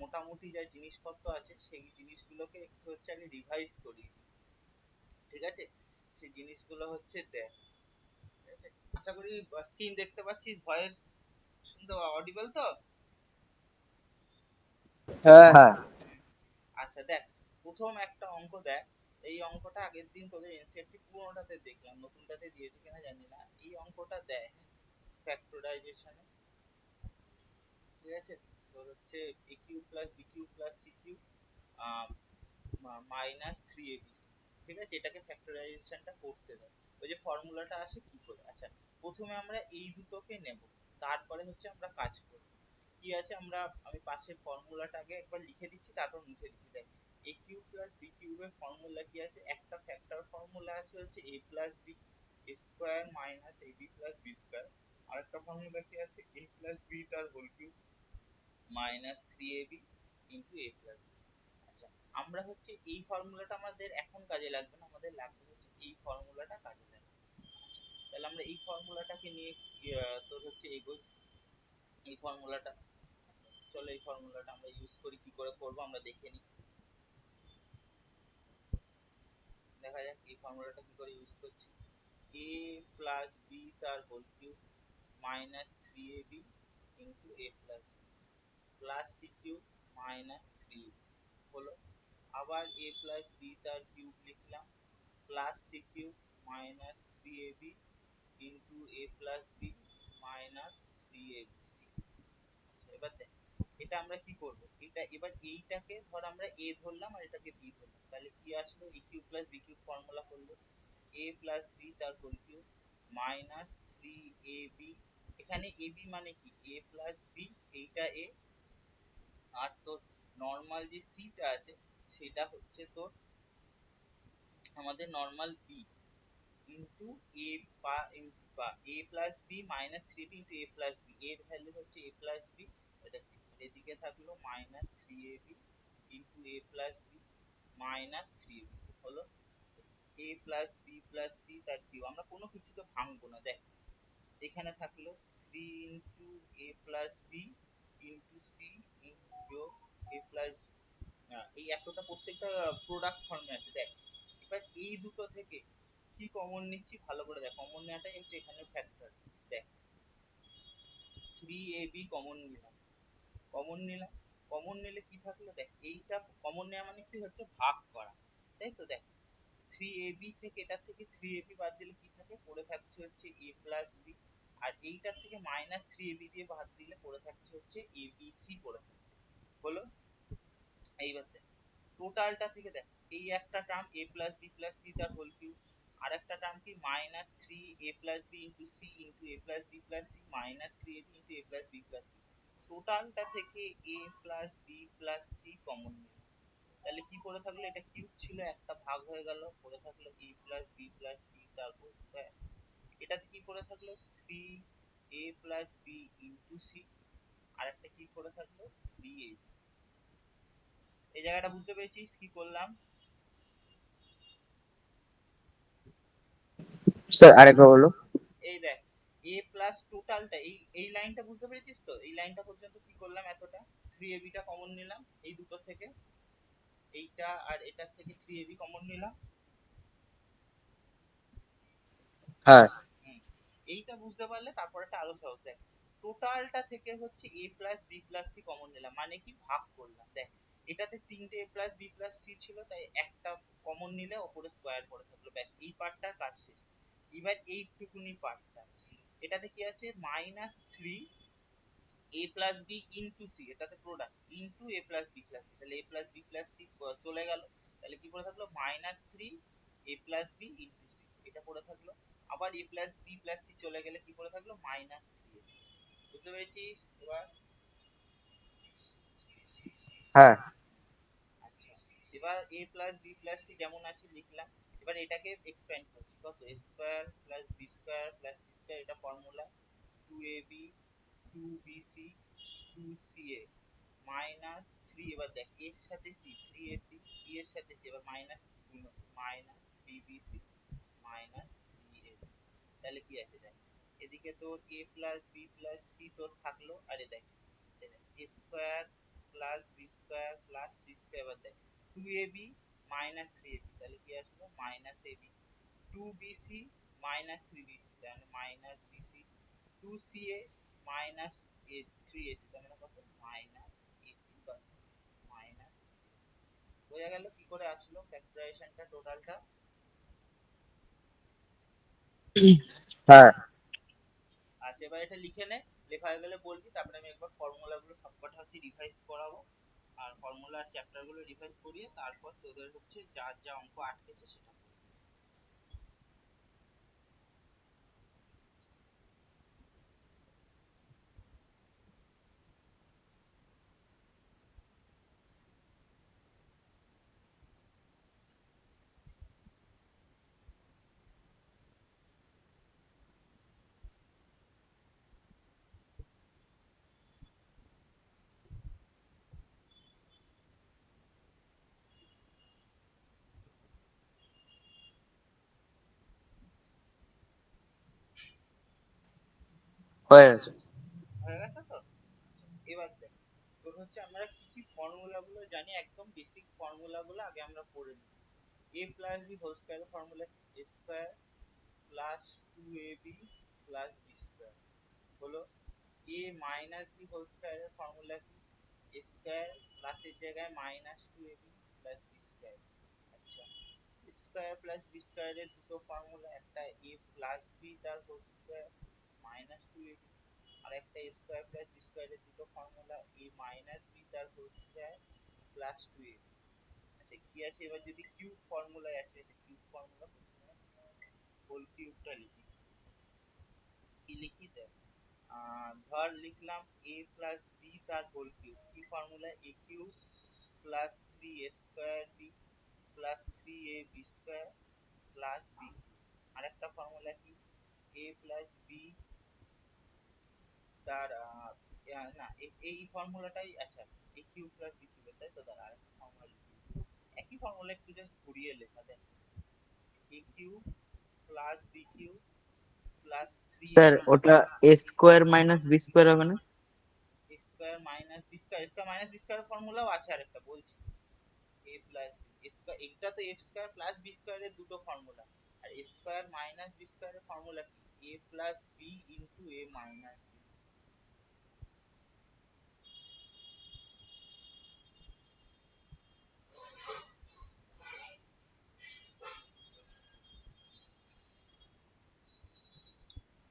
মোটামুটি যা জিনিসপত্র আছে সেই জিনিসগুলোকে একটু হচ্ছে আমি রিভাইজ করি, ঠিক আছে? সেই জিনিসগুলো হচ্ছে দেখ, ঠিক আছে? আশা করি স্ক্রিন দেখতে পাচ্ছিস, ভয়েস শুনতে অডিবল তো? হ্যাঁ হ্যাঁ। আচ্ছা দেখ, প্রথম একটা অঙ্ক দেখ। এই অঙ্কটা আগের দিন তোদের এনসিইআরটি পুরোনোটাতে দেখলাম, নতুনটাতে দিয়েছে কিনা জানি না। এই অঙ্কটা দেখ ফ্যাক্টরাইজেশনে, ঠিক আছে? তোর হচ্ছে a cube plus b cube plus c cube minus three a b, ঠিক আছে? এটাকে ফ্যাক্টরাইজেশনটা করতে দেয়। ওই যে ফর্মুলাটা আসে কি করে, আচ্ছা প্রথমে আমরা এই দুটোকে নেব, তারপরে হচ্ছে আমরা কাজ করব। কি আছে, আমি পাশে ফর্মুলাটা আগে একবার লিখে দিচ্ছি, তারপর মুছে দিচ্ছি। দেখ, এ কিউ প্লাস বি কিউবের ফর্মুলা কি আছে, একটা ফ্যাক্টর ফর্মুলা আছে হচ্ছে a plus b square minus a b plus b square, আর একটা ফর্মুলা কি আছে, এ প্লাস বি তার whole cube minus three a b into a plus. আচ্ছা, আমরা হচ্ছে এই ফর্মুলাটা আমাদের এখন কাজে লাগবে না, আমাদের লাগবে হচ্ছে এই ফর্মুলাটা কাজে লাগবে। আচ্ছা, তাহলে আমরা এই ফর্মুলাটাকে নিয়ে তোর হচ্ছে এগোই, এই ফর্মুলাটা। আচ্ছা চলো, এই ফর্মুলাটা আমরা ইউজ করি, কি করে করব আমরা দেখে নিই। দেখা যাক এই ফর্মুলাটা কি করে ইউজ করছি। এ প্লাস বি তার whole cube minus three a b into a plus plus c cube minus three হলো। আবার এ প্লাস বি তার কিউব লিখলাম plus c cube minus three a b into a plus b minus three a b. আচ্ছা এবার দেখ, এটা আমরা কি করব, এটা এবার এইটাকে ধর আমরা এ ধরলাম আর এটাকে বি ধরলাম, তাহলে কি আসলো, a cube plus b cube formula করলো এ প্লাস বি তার whole cube minus three a b. এখানে এ বি মানে কি, এ প্লাস বি, এইটা এ, আর তোর নর্মাল যে সিটা আছে সেটা হচ্ছে তোর আমাদের নর্মাল বি ইন্টু এ বা a plus b minus three b into a plus b, এর ভ্যালু হচ্ছে এ প্লাস বি, এটা সি, এদিকে থাকলো minus three a b into a plus b minus three a b হলো। A plus b plus c তার cube, আমরা কোনো কিছুকে ভাঙবো না। দেখ, এখানে থাকলো three into a plus b into c যোগ এ প্লাস, এই এতটা প্রত্যেকটা প্রোডাক্ট ফর্মে আছে। দেখ, এবার এই দুটো থেকে কি কমন নিচ্ছি ভালো করে দেখ, কমন নেওয়াটাই হচ্ছে এখানে ফ্যাক্টর। দেখ, থ্রি এ বি কমন নিলাম, কমন নিলাম, কমন নিলে কি থাকলো, দেখ এইটা কমন নেওয়া মানে কি হচ্ছে ভাগ করা, তাই তো? দেখ, থ্রি এ বি থেকে এটার থেকে থ্রি এ বি বাদ দিলে কি থাকে, পড়ে থাকছে হচ্ছে এ প্লাস বি, আর এইটার থেকে মাইনাস থ্রি এ বি দিয়ে বাদ দিলে পড়ে থাকছে হচ্ছে এ বি সি পড়ে থাকছে হলো। এইবার দেখ, টোটালটা থেকে দেখ, এই একটা term a plus b plus c তার হোল কিউব, আর একটা টার্ম কি minus three a plus b into c into a plus b plus c minus three a b into a plus b plus c, টোটালটা থেকে a plus b plus c common নিলাম, তাহলে কি পড়ে থাকলো, এটা কিউব ছিল একটা ভাগ হয়ে গেল, পড়ে থাকলো a plus b plus c তার হোল স্কয়ার, এটাতে কি পড়ে থাকলো three a plus b into C, আর একটা কি পড়ে থাকলো থ্রি এ। এই জায়গাটা বুঝতে পেরেছিস কি করলাম? স্যার আরেকবার বলো। এই দেখ, এ প্লাস টোটালটা, এই লাইনটা বুঝতে পেরেছিস তো, এই লাইনটা পর্যন্ত কি করলাম, এতটা থ্রি এবি টা কমন নিলাম এই দুটো থেকে, এইটা আর এটার থেকে থ্রি এবি কমন নিলাম। হ্যাঁ হুম, এইটা বুঝতে পারলে তারপর একটা আরো সহজ। দেখ, টোটালটা থেকে হচ্ছে a plus b plus c common নিলাম, মানে কি ভাগ করলাম। দেখ, এটাতে তিনটে a plus b plus c ছিল, তাই একটা কমন নিলে ওপরে স্কোয়ার পড়ে থাকলো, ব্যাস এই পার্টটার কাজ শেষ। এবার এইটুকুনি পার্টটা, এটাতে কি আছে minus three a plus b into C, এটাতে product into a plus b plus C, তাহলে এ প্লাস বি প্লাস সি চলে গেল, তাহলে কি পড়ে থাকলো minus three a plus b into C, এটা পড়ে থাকলো। আবার a plus b plus C চলে গেলে কি পড়ে থাকলো মাইনাস থ্রি। বুঝতে পেরেছিস এবার? হ্যাঁ। আচ্ছা, এবার a plus b plus c যেমন আছে লিখলাম, এবার এটাকে এক্সপ্যান্ড করছি, কত a square plus b square plus c square, এটা formula two a B two b c two c a minus three, এবার দেখ এর সাথে c three a c, b এর সাথে সি, এবার মাইনাস গুণ হচ্ছে minus three b c minus three a, তাহলে কি আছে দেখ, এদিকে তোর a plus b plus c তোর থাকলো, আরে দেখ a square plus b square plus c square. এবার দেখ 2ab মাইনাস 3ab, তাহলে কি আসলো minus ab। 2bc minus 3bc, তাহলে minus bc। 2ca minus 3ac, তার মানে কত মাইনাস ac বাস মাইনাস। বোঝা গেল কি করে আসলো ফ্যাক্টরাইজেশনটা টোটালটা? হ্যাঁ আচ্ছা এবার এটা লিখে নে, লেখা হয়ে গেলে বলবি, তারপরে আমি একবার ফর্মুলা গুলো সবকটা হচ্ছে রিভাইজ করাবো। আর ফর্মুলার চ্যাপ্টার গুলো রিভাইজ করিয়ে তারপর তোদের হচ্ছে যা যা অঙ্ক আটকেছে সেটা করবি। হয়ে গেছে। হয়ে গেছে তো? আচ্ছা এবার দেখ, তোর হচ্ছে আমরা কি কি ফর্মুলা গুলো জানি, একদম বেসিক ফর্মুলা গুলো আগে আমরা পড়ে নিই। a plus b whole square formula কি? a square plus 2ab plus b square হলো। a minus b whole square এর ফর্মুলা কি? a স্কয়ার প্লাসের জায়গায় minus 2ab plus b square. আচ্ছা স্কয়ার প্লাস বি স্কয়ারের দুটো ফর্মুলা, একটা a প্লাস বি তার হোল স্কয়ার মাইনাস 2ab, আর একটা a স্কয়ার প্লাস বি স্কয়ারের দুটো ফর্মুলা a মাইনাস বি তার হোল স্কয়ার প্লাস 2ab। আচ্ছা কি আছে এবার যদি কিউব ফর্মুলায় আসে, কিউব ফর্মুলা প্রথমে হোল কিউবটা লিখি। কি লিখি দেখ, ধর লিখলাম a প্লাস বি তার হোল কিউব, কি formula? a cube plus 3a square b plus 3ab square plus b cube. আরেকটা ফর্মুলা কি? a প্লাস বি তার না এই ফর্মুলাটাই, আচ্ছা a cube plus b cube, তাই তো? দাঁড়া আরেকটা ফর্মুলা লিখি, একই ফর্মুলা একটু জাস্ট ঘুরিয়ে লেখা দেখ। a cube plus b cube plus sir 3ab ওটা a square minus b square হবে না? Square minus b square, square minus b square ফর্মুলাও আছে আরেকটা বলছি। a প্লাস বি স্কয়ার, এটা তো a স্কয়ার প্লাস বি স্কয়ারের দুটো ফর্মুলা, আর a স্কয়ার মাইনাস বি স্কয়ারের ফর্মুলা কি? a plus b into a minus b.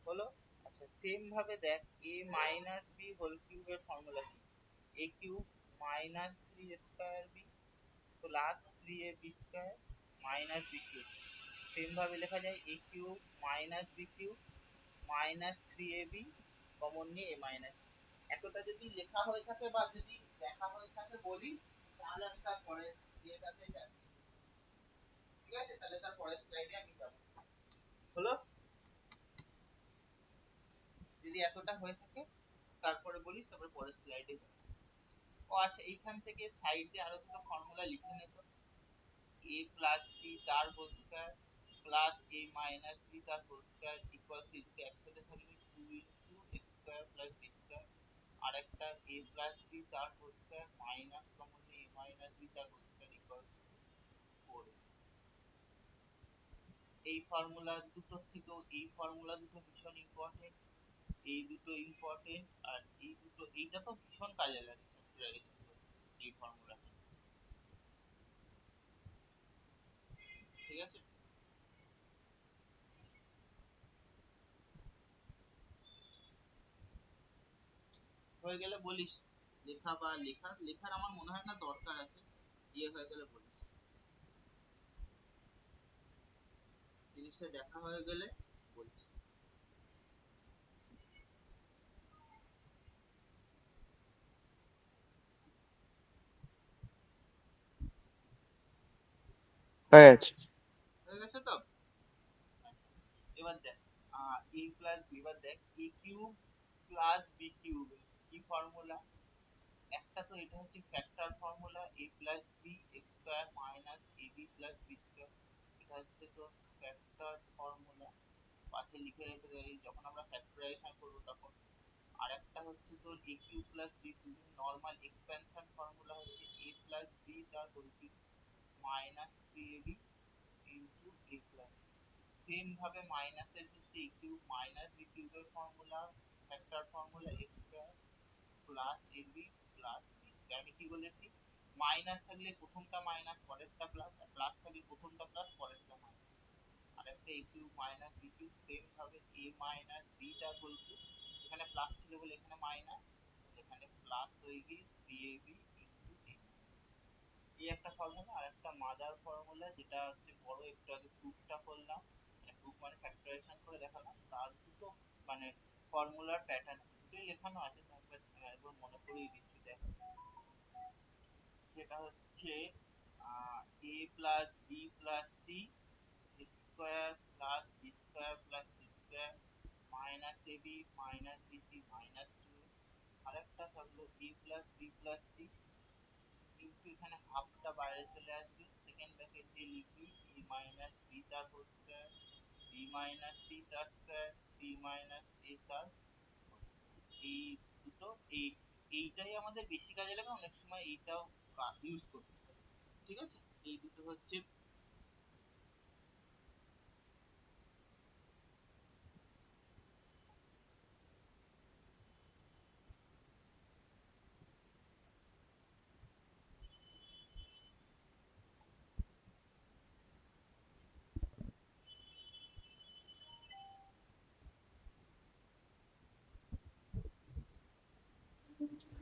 হলো। আচ্ছা সেম ভাবে দেখ a মাইনাস বি হোল কিউবের ফর্মুলা কি? a cube minus 3 square b plus 3ab square minus b cube. Same ভাবে লেখা যায় a cube minus b cube minus 3ab common নিয়ে a মাইনাস। এতটা যদি লেখা হয়ে থাকে বা যদি দেখা হয়ে থাকে বলিস, তাহলে আমি তারপরে এটাতে যাচ্ছি। ঠিক আছে, তাহলে তারপরের স্লাইডে আমি যাব। হলো? যদি এতটা হয়ে থাকে তারপরে বলিস, তারপরে পরের স্লাইডে যাব। ও আচ্ছা এইখান থেকে সাইডে আরো দুটো ফর্মুলা লিখে নে তো। a প্লাস বি তার whole square plus a minus b তার হোল স্কয়ার ইকুয়ালস, এই দুটো একসাথে থাকলে 2 into a square plus b square. আর একটা a প্লাস বি তার হোল স্কয়ার মাইনাস কমন নিয়ে a মাইনাস বি তার হোল স্কয়ার ইকুয়ালস 4। এই ফর্মুলা দুটোর থেকেও এই ফর্মুলা দুটো ভীষণ ইম্পর্টেন্ট, এই দুটো ইম্পর্টেন্ট, আর এই দুটো, এইটা তো ভীষণ কাজে লাগে ফ্যাক্টরাইজেশন করতে, এই ফর্মুলাটা। ঠিক আছে, হয়ে গেলে বলিস। লেখা বা লেখার আমার মনে হয় না দরকার আছে, ইয়ে হয়ে গেলে বলিস, জিনিসটা দেখা হয়ে গেলে বলিস। হয়ে গেছে। হয়ে গেছে তো? আচ্ছা এবার দেখ a প্লাস বি, এবার দেখ a cube plus b cube কি ফর্মুলা? একটা তো এটা হচ্ছে factor formula a plus b square minus ab plus b square, এটা হচ্ছে তো ফ্যাক্টর ফর্মুলা। পাশে লিখে রেখে দেয় যখন আমরা ফ্যাক্টরাইজেশন করব তখন। আর একটা হচ্ছে তোর a cube plus b cube, normal expansion formula হচ্ছে এ প্লাস বি তার whole cube minus three a b into a plus. Same ভাবে মাইনাসের ক্ষেত্রে এ কিউব মাইনাস বি কিউবের formula, factor formula a square plus a b plus b square. আমি কি বলেছি, minus থাকলে প্রথমটা মাইনাস পরেরটা প্লাস, আর প্লাস থাকলে প্রথমটা প্লাস পরেরটা মাইনাস। আর একটা a cube minus b cube same ভাবে এ মাইনাস বি তার হোল কিউব, এখানে প্লাস ছিল বলে এখানে মাইনাস, এখানে প্লাস হয়ে গিয়ে three a b into a minus. এই একটা ফর্মুলা। আর একটা মাদার ফর্মুলা যেটা হচ্ছে বড়, একটু আগে প্রুফটা করলাম, মানে প্রুফ মানে ফ্যাক্টরাইজেশন করে দেখালাম, তার দুটো মানে ফর্মুলার প্যাটার্ন আছে, দুটোই লেখানো আছে, তোমাকে একবার মনে করিয়ে দিচ্ছি দেখ। সেটা হচ্ছে a plus b plus c square plus b square plus c square minus a b minus b c minus two. আরেকটা থাকলো a plus b plus c, কিন্তু এখানে হাফটা বাইরে চলে আসবে, সেকেন্ড ব্র্যাকেট দিয়ে লিখবি এ মাইনাস বি তার whole square b minus c তার স্কয়ার সি মাইনাস এ তার হোল স্কয়ার। এই দুটো, এইটাই আমাদের বেশি কাজে লাগে, অনেক সময় এইটাও ইউজ করতে হয়। ঠিক আছে, এই দুটো হচ্ছে।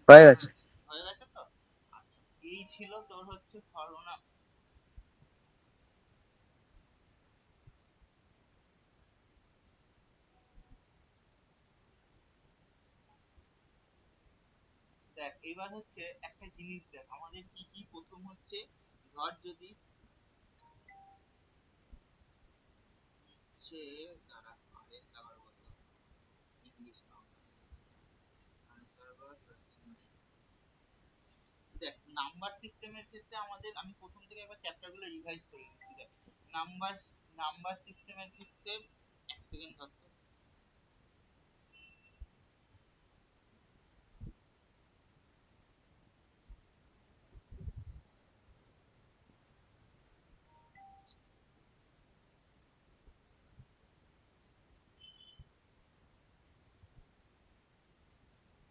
হয়ে গেছে। হয়ে গেছে তো? আচ্ছা, এই ছিল তোর হচ্ছে ফর্মুলা। দেখ এবার হচ্ছে একটা জিনিস, দেখ আমাদের কি কি প্রথম হচ্ছে, ধর যদি হচ্ছে, দাঁড়া আরএস আবার বললাম, ইংলিশ বাংলা আনসার বা ট্রান্সলেশন। দেখ নাম্বার সিস্টেমের ক্ষেত্রে আমাদের, আমি প্রথম থেকে একবার চ্যাপ্টার গুলো রিভাইজ করে দিচ্ছি। দেখ নাম্বার নাম্বার সিস্টেমের ক্ষেত্রে, এক সেকেন্ড ধর তো।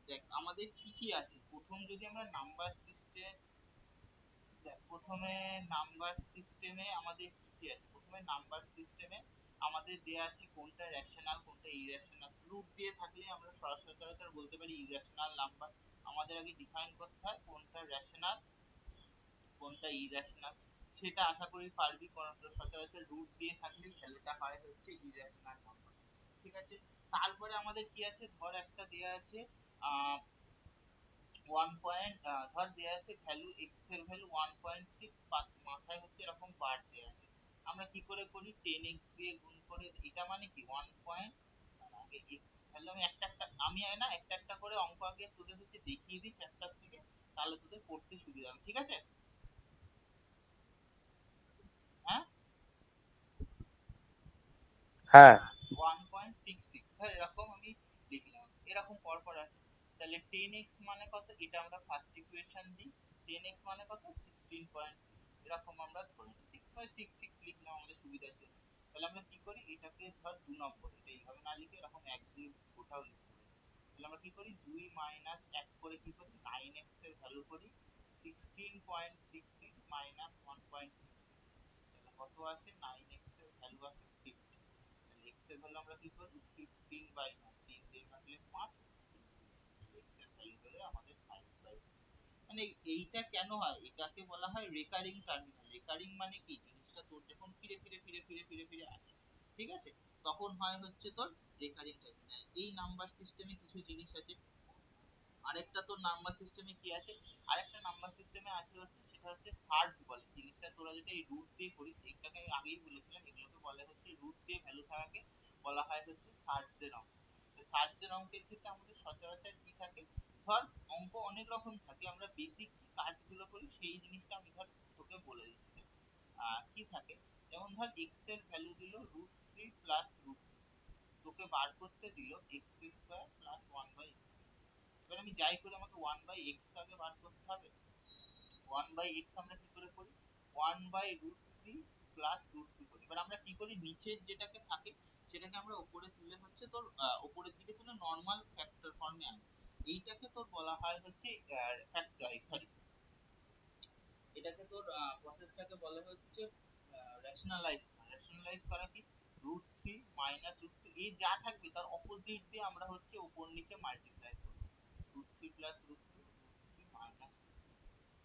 দেখ আমাদের কি কি আছে, প্রথম যদি আমরা নাম্বার সিস্টেম, দেখ প্রথমে নাম্বার সিস্টেমে আমাদের কি কি আছে, প্রথমে নাম্বার সিস্টেমে আমাদের দেয়া আছে কোনটা রেশনাল কোনটা ইরেশনাল। রুট দিয়ে থাকলে আমরা সচরাচর বলতে পারি ইরেশনাল নাম্বার। আমাদের আগে ডিফাইন করতে হয় কোনটা রেশনাল কোনটা ইরেশনাল, সেটা আশা করি পারবি, কারণ সচরাচর রুট দিয়ে থাকলে ভ্যালুটা হয় হচ্ছে ইরেশনাল নাম্বার। ঠিক আছে, তারপরে আমাদের কি আছে, ধর একটা দেয়া আছে আহ 1 ধর দেয়া আছে ভ্যালু এক্স এর ভ্যালু 1.6, মাথায় হচ্ছে এরকম বার দেয়া আছে। আমরা কি করে করি, 10x দিয়ে গুণ করে, এটা মানে কি 1 পয়েন্ট, আগে এক্স ভ্যালু আমি আমি না একটা একটা করে অঙ্ক আগে তোদের হচ্ছে দেখিয়ে দিই চ্যাপ্টার থেকে, তাহলে তোদের পড়তে সুবিধা হবে। ঠিক আছে? হ্যাঁ, হ্যাঁ। 1.66 ধর এরকম আমি লিখলাম, এরকম পর পর আছে। তাহলে 10x মানে কত, এটা আমরা ফার্স্ট ইকুয়েশন দিই, 10x মানে কত 16.6, এরকম আমরা ধরে নিই 6.66 লিখলাম আমাদের সুবিধার জন্য। তাহলে আমরা কি করি, এটাকে ধর 2 নম্বর, এটা এইভাবে না লিখে এরকম 1 2 গোটাও লিখতে পারি। তাহলে আমরা কি করি, 2 মাইনাস 1 করে কি করি, 9x এর ভ্যালু করি 16.66 মাইনাস 1.66, তাহলে কত আসে, 9x এর ভ্যালু আসে 50। তাহলে x এর ভ্যালু আমরা কি করব, 15/9, 3 দিয়ে কাটলে 5, x এর ভ্যালু হলো আমাদের 5/2। মানে এইটা কেন হয়, এটাকে বলা হয় রেকারিং টার্মিনাল। রেকারিং মানে কি, জিনিসটা তোর যখন ফিরে ফিরে ফিরে ফিরে ফিরে ফিরে আসে, ঠিক আছে, তখন হয় হচ্ছে তোর রেকারিং টার্মিনাল। এই নাম্বার সিস্টেমে কিছু জিনিস আছে। আরেকটা তোর নাম্বার সিস্টেমে কি আছে, আরেকটা নাম্বার সিস্টেমে আছে হচ্ছে, সেটা হচ্ছে সার্চ বলে জিনিসটা। তোরা যেটা এই রুট দিয়ে করিস, এইটাকে আমি আগেই বলেছিলাম, এগুলোকে বলে হচ্ছে রুট দিয়ে ভ্যালু থাকাকে বলা হয় হচ্ছে সার্চের অঙ্ক। সার্চের অঙ্কের ক্ষেত্রে আমাদের সচরাচর কি থাকে, ধর অঙ্ক অনেক রকম থাকে, আমরা বেসিক কি কাজগুলো করি সেই জিনিসটা আমি ধর তোকে বলে দিচ্ছি। কি থাকে, যেমন ধর এক্স এর ভ্যালু দিল √3 প্লাস √2, তোকে বার করতে দিল এক্স স্কোয়ার প্লাস 1/x এবার আমি যাই করি আমাকে 1/x আগে বার করতে হবে। 1/x আমরা কি করে করি, 1/√3 প্লাস √2 করি। এবার আমরা কি করি, নিচের যেটাকে থাকে সেটাকে আমরা উপরে তুলে হচ্ছে তোর উপরের দিকে তুলে নরমাল ফ্যাক্টর ফর্মে আনি। এইটাকে তোর বলা হয় হচ্ছে ফ্যাক্টর, সরি, এটাকে তোর প্রসেসটাকে বলা হচ্ছে রেশনালাইজ করা। রেশনালাইজ করা কি, √3 মাইনাস √2 এই যা থাকবে তার অপোজিট দিয়ে আমরা হচ্ছে উপর নিচে মাল্টিপ্লাই করব। √3 প্লাস √2, √3 মাইনাস,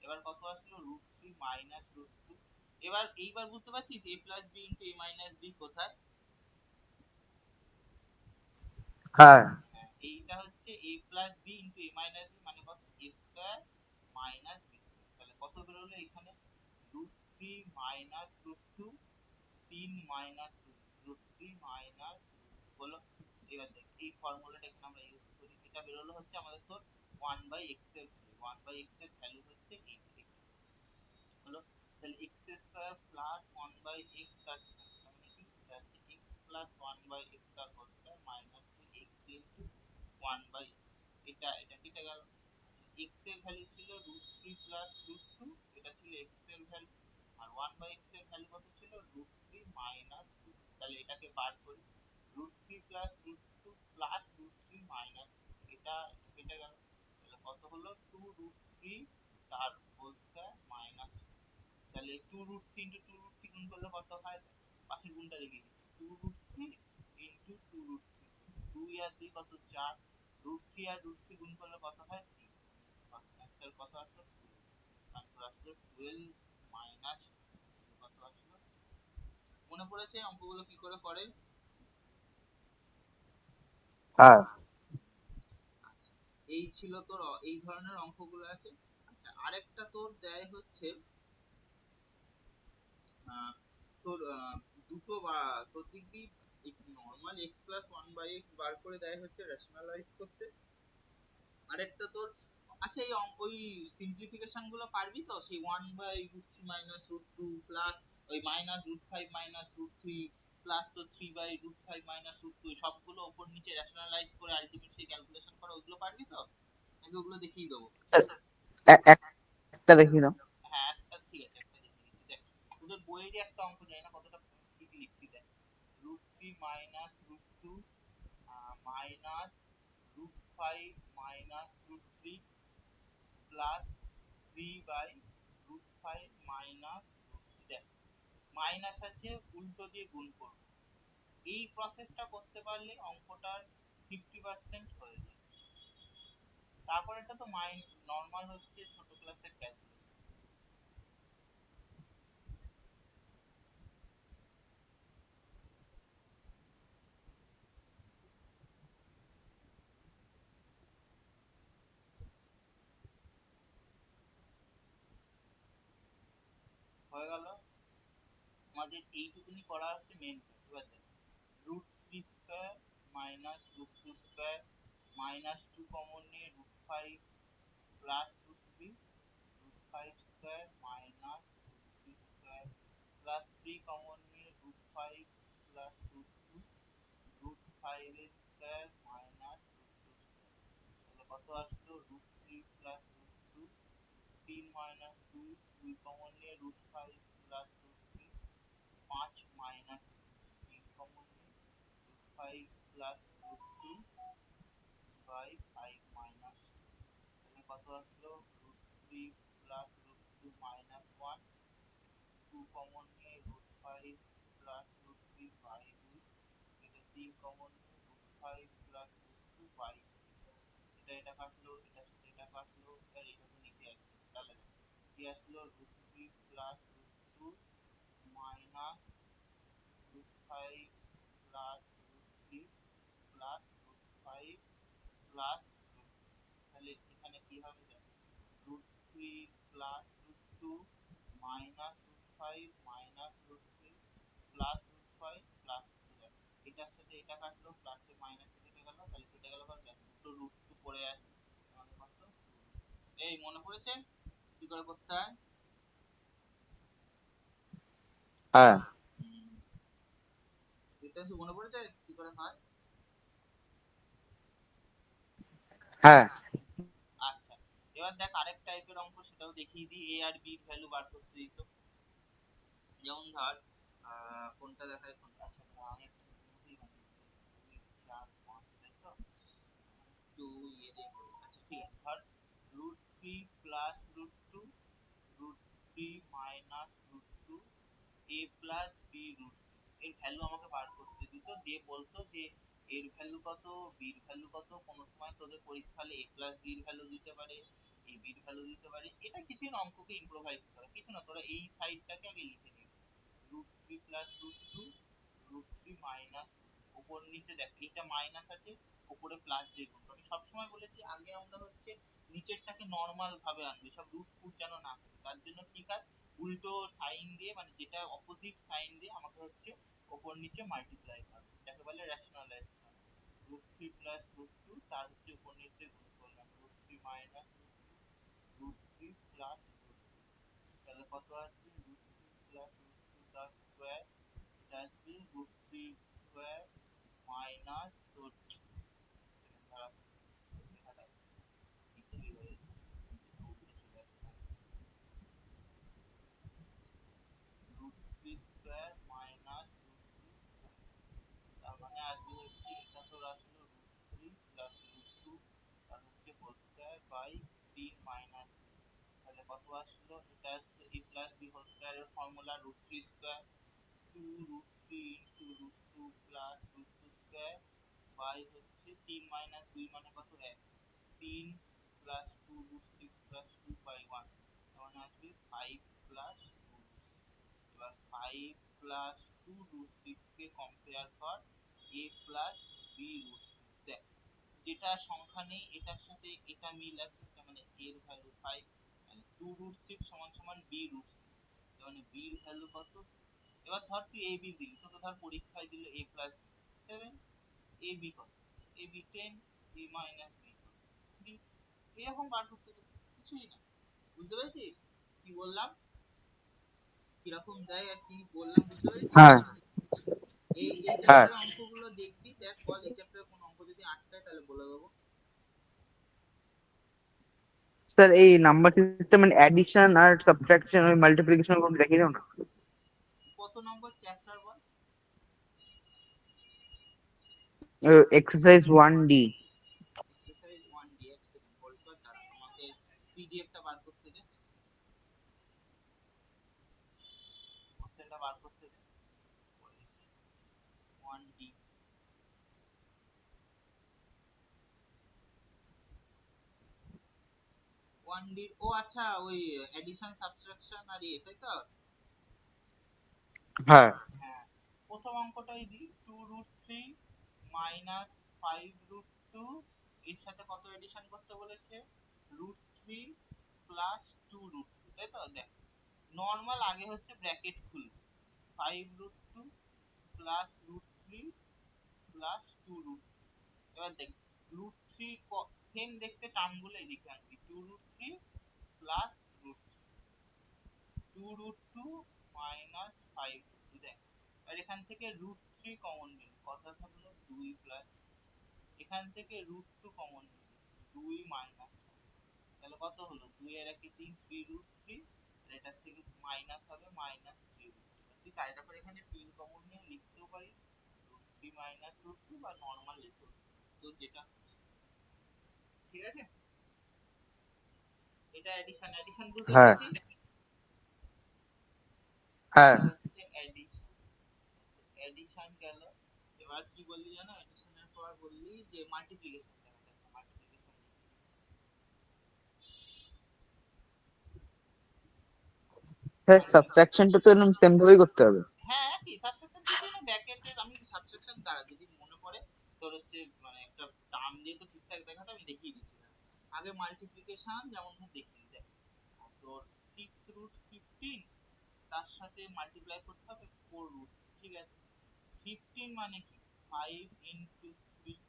এবার কত আসলো, √3 মাইনাস √2। এইবার বুঝতে পারছিস a plus b into a minus b কোথায়? হ্যাঁ হ্যাঁ, এইটা হচ্ছে a plus b into a minus b মানে কত, a square minus b square. তাহলে কত বেরোলো এখানে, √3 মাইনাস √2, 3 মাইনাস √3 মাইনাস হলো। এবার দেখ এই ফর্মুলাটা এখানে আমরা ইউজ করি, এটা বেরোলো হচ্ছে আমাদের তোর 1/x এর ভ্যালু। 1/x এর ভ্যালু হচ্ছে এই হলো। তাহলে x স্কয়ার প্লাস 1/x তার স্কয়ার, তার মানে কি, এটা হচ্ছে x প্লাস 1/x তার whole square minus 2x into 1/x। এটা কেটে গেল। আচ্ছা, x এর ভ্যালু ছিল √3 প্লাস √2, এটা ছিল x এর ভ্যালু, আর 1/x এর ভ্যালু কত ছিল, √3 মাইনাস √2। তাহলে এটাকে বার করি, √3 প্লাস √2 প্লাস √3 মাইনাস, এটা কেটে গেল। তাহলে কত হলো, 2√3 তার হোল স্কয়ার মাইনাস। তাহলে 2√3 ইনটু 2√3 গুণ করলে কত হয়, পাশে গুণটা দেখিয়ে দিচ্ছি, 2√3 ইনটু 2√3, 2 আর 2 কত, 4, √3 আর √3 গুণ করলে কত হয়, 3। অ্যান্সার কত আসলো, 12। আনসার আসলো 12 মাইনাস, কত আসলো, মনে পড়েছে অঙ্কগুলো কি করে করে? হ্যাঁ আচ্ছা, এই ছিল তোর এই ধরনের অঙ্কগুলো আছে। আচ্ছা, আরেকটা তোর দেয় হচ্ছে তোর দুটো বা তোর দেখবি নরমাল x প্লাস 1/x বার করে দেয় হচ্ছে রেশনালাইজ করতে। আরেকটা তোর, আচ্ছা এই ওই সিম্পলিফিকেশন গুলো পারবি তো, সেই 1/√3 মাইনাস √2 প্লাস ওই মাইনাস √5 মাইনাস √3 প্লাস তো 3/√5 মাইনাস √2 সবগুলো উপর নিচে রেশনালাইজ করে আলটিমেট সেই ক্যালকুলেশন করা, ওগুলো পারবি তো, নাকি ওগুলো দেখিয়ে দেবো? একটা দেখিয়ে দাও। হ্যাঁ, একটা ঠিক আছে, একটা দেখিয়ে দিচ্ছি দেখ। তোদের বইয়েরই একটা অঙ্ক, জানি না কতটা ঠিক লিখছি, দেখ, √3 minus √2 minus √5 minus √3 plus 3/√5 minus √2। দেখ, মাইনাস আছে, উল্টো দিয়ে গুণ করব। এই প্রসেসটা করতে পারলে অঙ্কটার 50% হয়ে যায়। তারপর এটা তো নরমাল হচ্ছে ছোট ক্লাসের ক্যালকুলেশন। হয়ে গেল আমাদের এইটুকুনি করা হচ্ছে মেন। এবার দেখ, √3 square minus √2 square minus 2 common নিয়ে √5 plus √3, √5 square minus √3 square plus 3 common নিয়ে √5 প্লাস √2, √5 স্কয়ার মাইনাস √2 স্কয়ার। তাহলে কত আসলো, √3 প্লাস √2, 3 মাইনাস 2, 2 কমন নিয়ে √5 প্লাস √3, 5 মাইনাস 3 কমন নিয়ে √5 প্লাস √2 বাই 5 মাইনাস। তাহলে কত আসলো, √3 প্লাস √2 মাইনাস 1, 2 কমন নিয়ে √5 প্লাস √3 বাই 2, এটা 3 কমন নিয়ে √5 প্লাস √2 বাই 3। এটা কাটলো, এটার সাথে এটা কাটলো, আর এটা তো নিচে আসবে। তাহলে কি আসলো, √3 plus √2 minus √5 plus √3 plus √5 plus √2। তাহলে এখানে কি হবে, √3 plus √2 minus √5 minus √3 plus √5 plus 2। এটার সাথে এটা কাটলো, প্লাসে মাইনাসে কেটে গেল, তাহলে কেটে গেল কত, দুটো √2 পড়ে আছে, মানে কত, এই মনে পড়েছে কি করে করতে হয়? হ্যাঁ দিতেছি, মনে পড়েছে কি করে হয়? হ্যাঁ এবার দেখ আরেক টাইপের অঙ্ক, সেটাও দেখিয়ে দিই। এ আর বির ভ্যালু বার করতে দিত। যেমন ধর কোনটা দেখায়, কোনটা, আচ্ছা ধর আগে একটা এর মধ্যেই বানিয়ে দিই। 2 4 5, তাই তো একটু ইয়ে দিয়ে করি। আচ্ছা ঠিক আছে, ধর √3 plus √2 √3 minus √2 a plus b √6 এর ভ্যালু আমাকে বার করতে দিত, দিয়ে বলতো যে এর ভ্যালু কত, বির ভ্যালু কত। কোনো সময় তোদের পরীক্ষা হলে a প্লাস বির ভ্যালু দিতে পারে, a বির ভ্যালু দিতে পারে। এটা কিছুই না, অঙ্ককে ইম্প্রোভাইজ করা, কিছু না, তোরা এই সাইডটাকে আগে লিখে নিবি। √3 প্লাস √2 √3 মাইনাস, উপর নিচে দেখ এটা মাইনাস আছে, উপরে প্লাস দিয়ে গুণ। আমি সবসময় বলেছি আগে আমরা হচ্ছে নিচেরটাকে নর্মাল ভাবে আনবি, সব রুট ফুট যেন না থাকে। তার জন্য কি কাজ, উল্টো সাইন দিয়ে, মানে যেটা অপোজিট সাইন দিয়ে আমাকে হচ্ছে উপর নিচে মাল্টিপ্লাই করা, যাকে বলে রেশনালাইজ করা। √3 প্লাস √2 তার হচ্ছে উপর নিচে গুণ করলাম, √3 মাইনাস √3 প্লাস √2, তাহলে কত আসবে, √3 প্লাস √2 তার স্কয়ার, এটা আসবে √3 স্কয়ার মাইনাস তোর লেখাটা বিচ্ছিরি হয়ে যাচ্ছে, উল্টে চলে আসবে, √3 স্কয়ার মাইনাস √2 স্কয়ার, তার মানে আসবে হচ্ছে এটা তোর আসলো √3 প্লাস √2 আর হচ্ছে হোল স্কয়ার বাই 3 মাইনাস 2, তাহলে কত আসলো, এটা আসলো a plus b whole square এর formula √3 square 2 √3 into √2 plus √2 square by হচ্ছে 3 মাইনাস 2 মানে কত, 1, 3 প্লাস 2 √6 প্লাস 2 বাই 1, তার মানে আসবে 5 প্লাস 2 √6। এবার 5 প্লাস 2 √6 কে কম্পেয়ার কর a প্লাস b √6, দেখ যেটা সংখ্যা নেই এটার সাথে এটা মিল আছে, তার মানে a এর ভ্যালু 5, আর 2 √6 সমান সমান b √6, তার মানে b এর ভ্যালু কত। এবার ধর তুই a b দিলি, তোকে ধর পরীক্ষায় দিল a plus b 7, a b কত, a b 10, a minus b কত 3, এরকম বার করতে দেবে, কিছুই না। বুঝতে পেরেছিস কি বললাম, কিরকম দেয় আর কি বললাম, বুঝতে পেরেছিস। হ্যাঁ এই হ্যাঁ চ্যাপ্টারের অঙ্কগুলো দেখবি, দেখ বল এই চ্যাপ্টারে কোন অঙ্ক যদি আটকায় তাহলে বলে দেবো। স্যার, এই নাম্বার সিস্টেম মানে অ্যাডিশন আর সাবট্রাকশন আর মাল্টিপ্লিকেশন কোড দেখিয়ে দাও না। কত নম্বর চ্যাপ্টার বল। Exercise 1D। এক্সারসাইজ 1D, এক সেকেন্ড হোল্ড কর, দাঁড়া আমাকে পিডিএফটা বার করতে দে, কোশ্চেনটা বার করতে দে, বলে দিচ্ছি। 1D, 1D, ও আচ্ছা ওই এডিশন সাবট্রাকশন আর ইয়ে, তাই তো। হ্যাঁ হ্যাঁ, প্রথম অঙ্কটাই দিই, 2 √3 মাইনাস 5 √2 এর সাথে কত এডিশন করতে বলেছে, √3 প্লাস 2 √2, তাই তো। দেখ নর্মাল আগে হচ্ছে ব্র্যাকেট খুলবো, 5 √2 প্লাস √3 প্লাস 2 √2, এবার দেখ √3 সেম দেখতে টার্মগুলো এদিকে আনবি, 2 √3 প্লাস √3 2 √2 মাইনাস 5 √2, দেখ আর এখান থেকে √3 কমন নিবি, কত থাকলো 2 প্লাস, এখান থেকে √2 কমন নিবি 2 মাইনাস, তাহলে কত হলো 2 এর একে 3, 3 √3, আর এটার থেকে মাইনাস হবে মাইনাস 3 √2। তুই কায়দা করে এখানে 3 কমন নিয়ে লিখতেও পারিস √3 মাইনাস √2, বা নরমাল লিখতেও পারিস, তো যেটা খুশি। ঠিক আছে, এটা এডিশন, এডিশন বুঝতে হ্যাঁ পেরেছিস। হ্যাঁ এটা হচ্ছে এডিশন, এডিশন গেল। এবার কি বললি জানো, এডিশনের পর বললি যে মাল্টিপ্লিকেশন দেখাতে, আচ্ছা মাল্টিপ্লিকেশন লিখি। স্যার, সাবট্রাকশনটা তো এরকম সেম ভাবেই করতে হবে। হ্যাঁ কি সাবট্রাকশন কিছুই না, ব্র্যাকেটের আমি সাবট্রাকশন দ্বারা যদি মনে পড়ে তোর হচ্ছে মানে একটা টার্ম দিয়ে তো ঠিকঠাক দেখাতে, আমি দেখিয়ে দিচ্ছি দাঁড়া। আগে মাল্টিপ্লিকেশন যেমন ধর দেখিয়ে দেখ, তোর 6 √15 তার সাথে মাল্টিপ্লাই করতে হবে 4 √3, ঠিক আছে। 15 মানে কি 5 ইন্টু 3,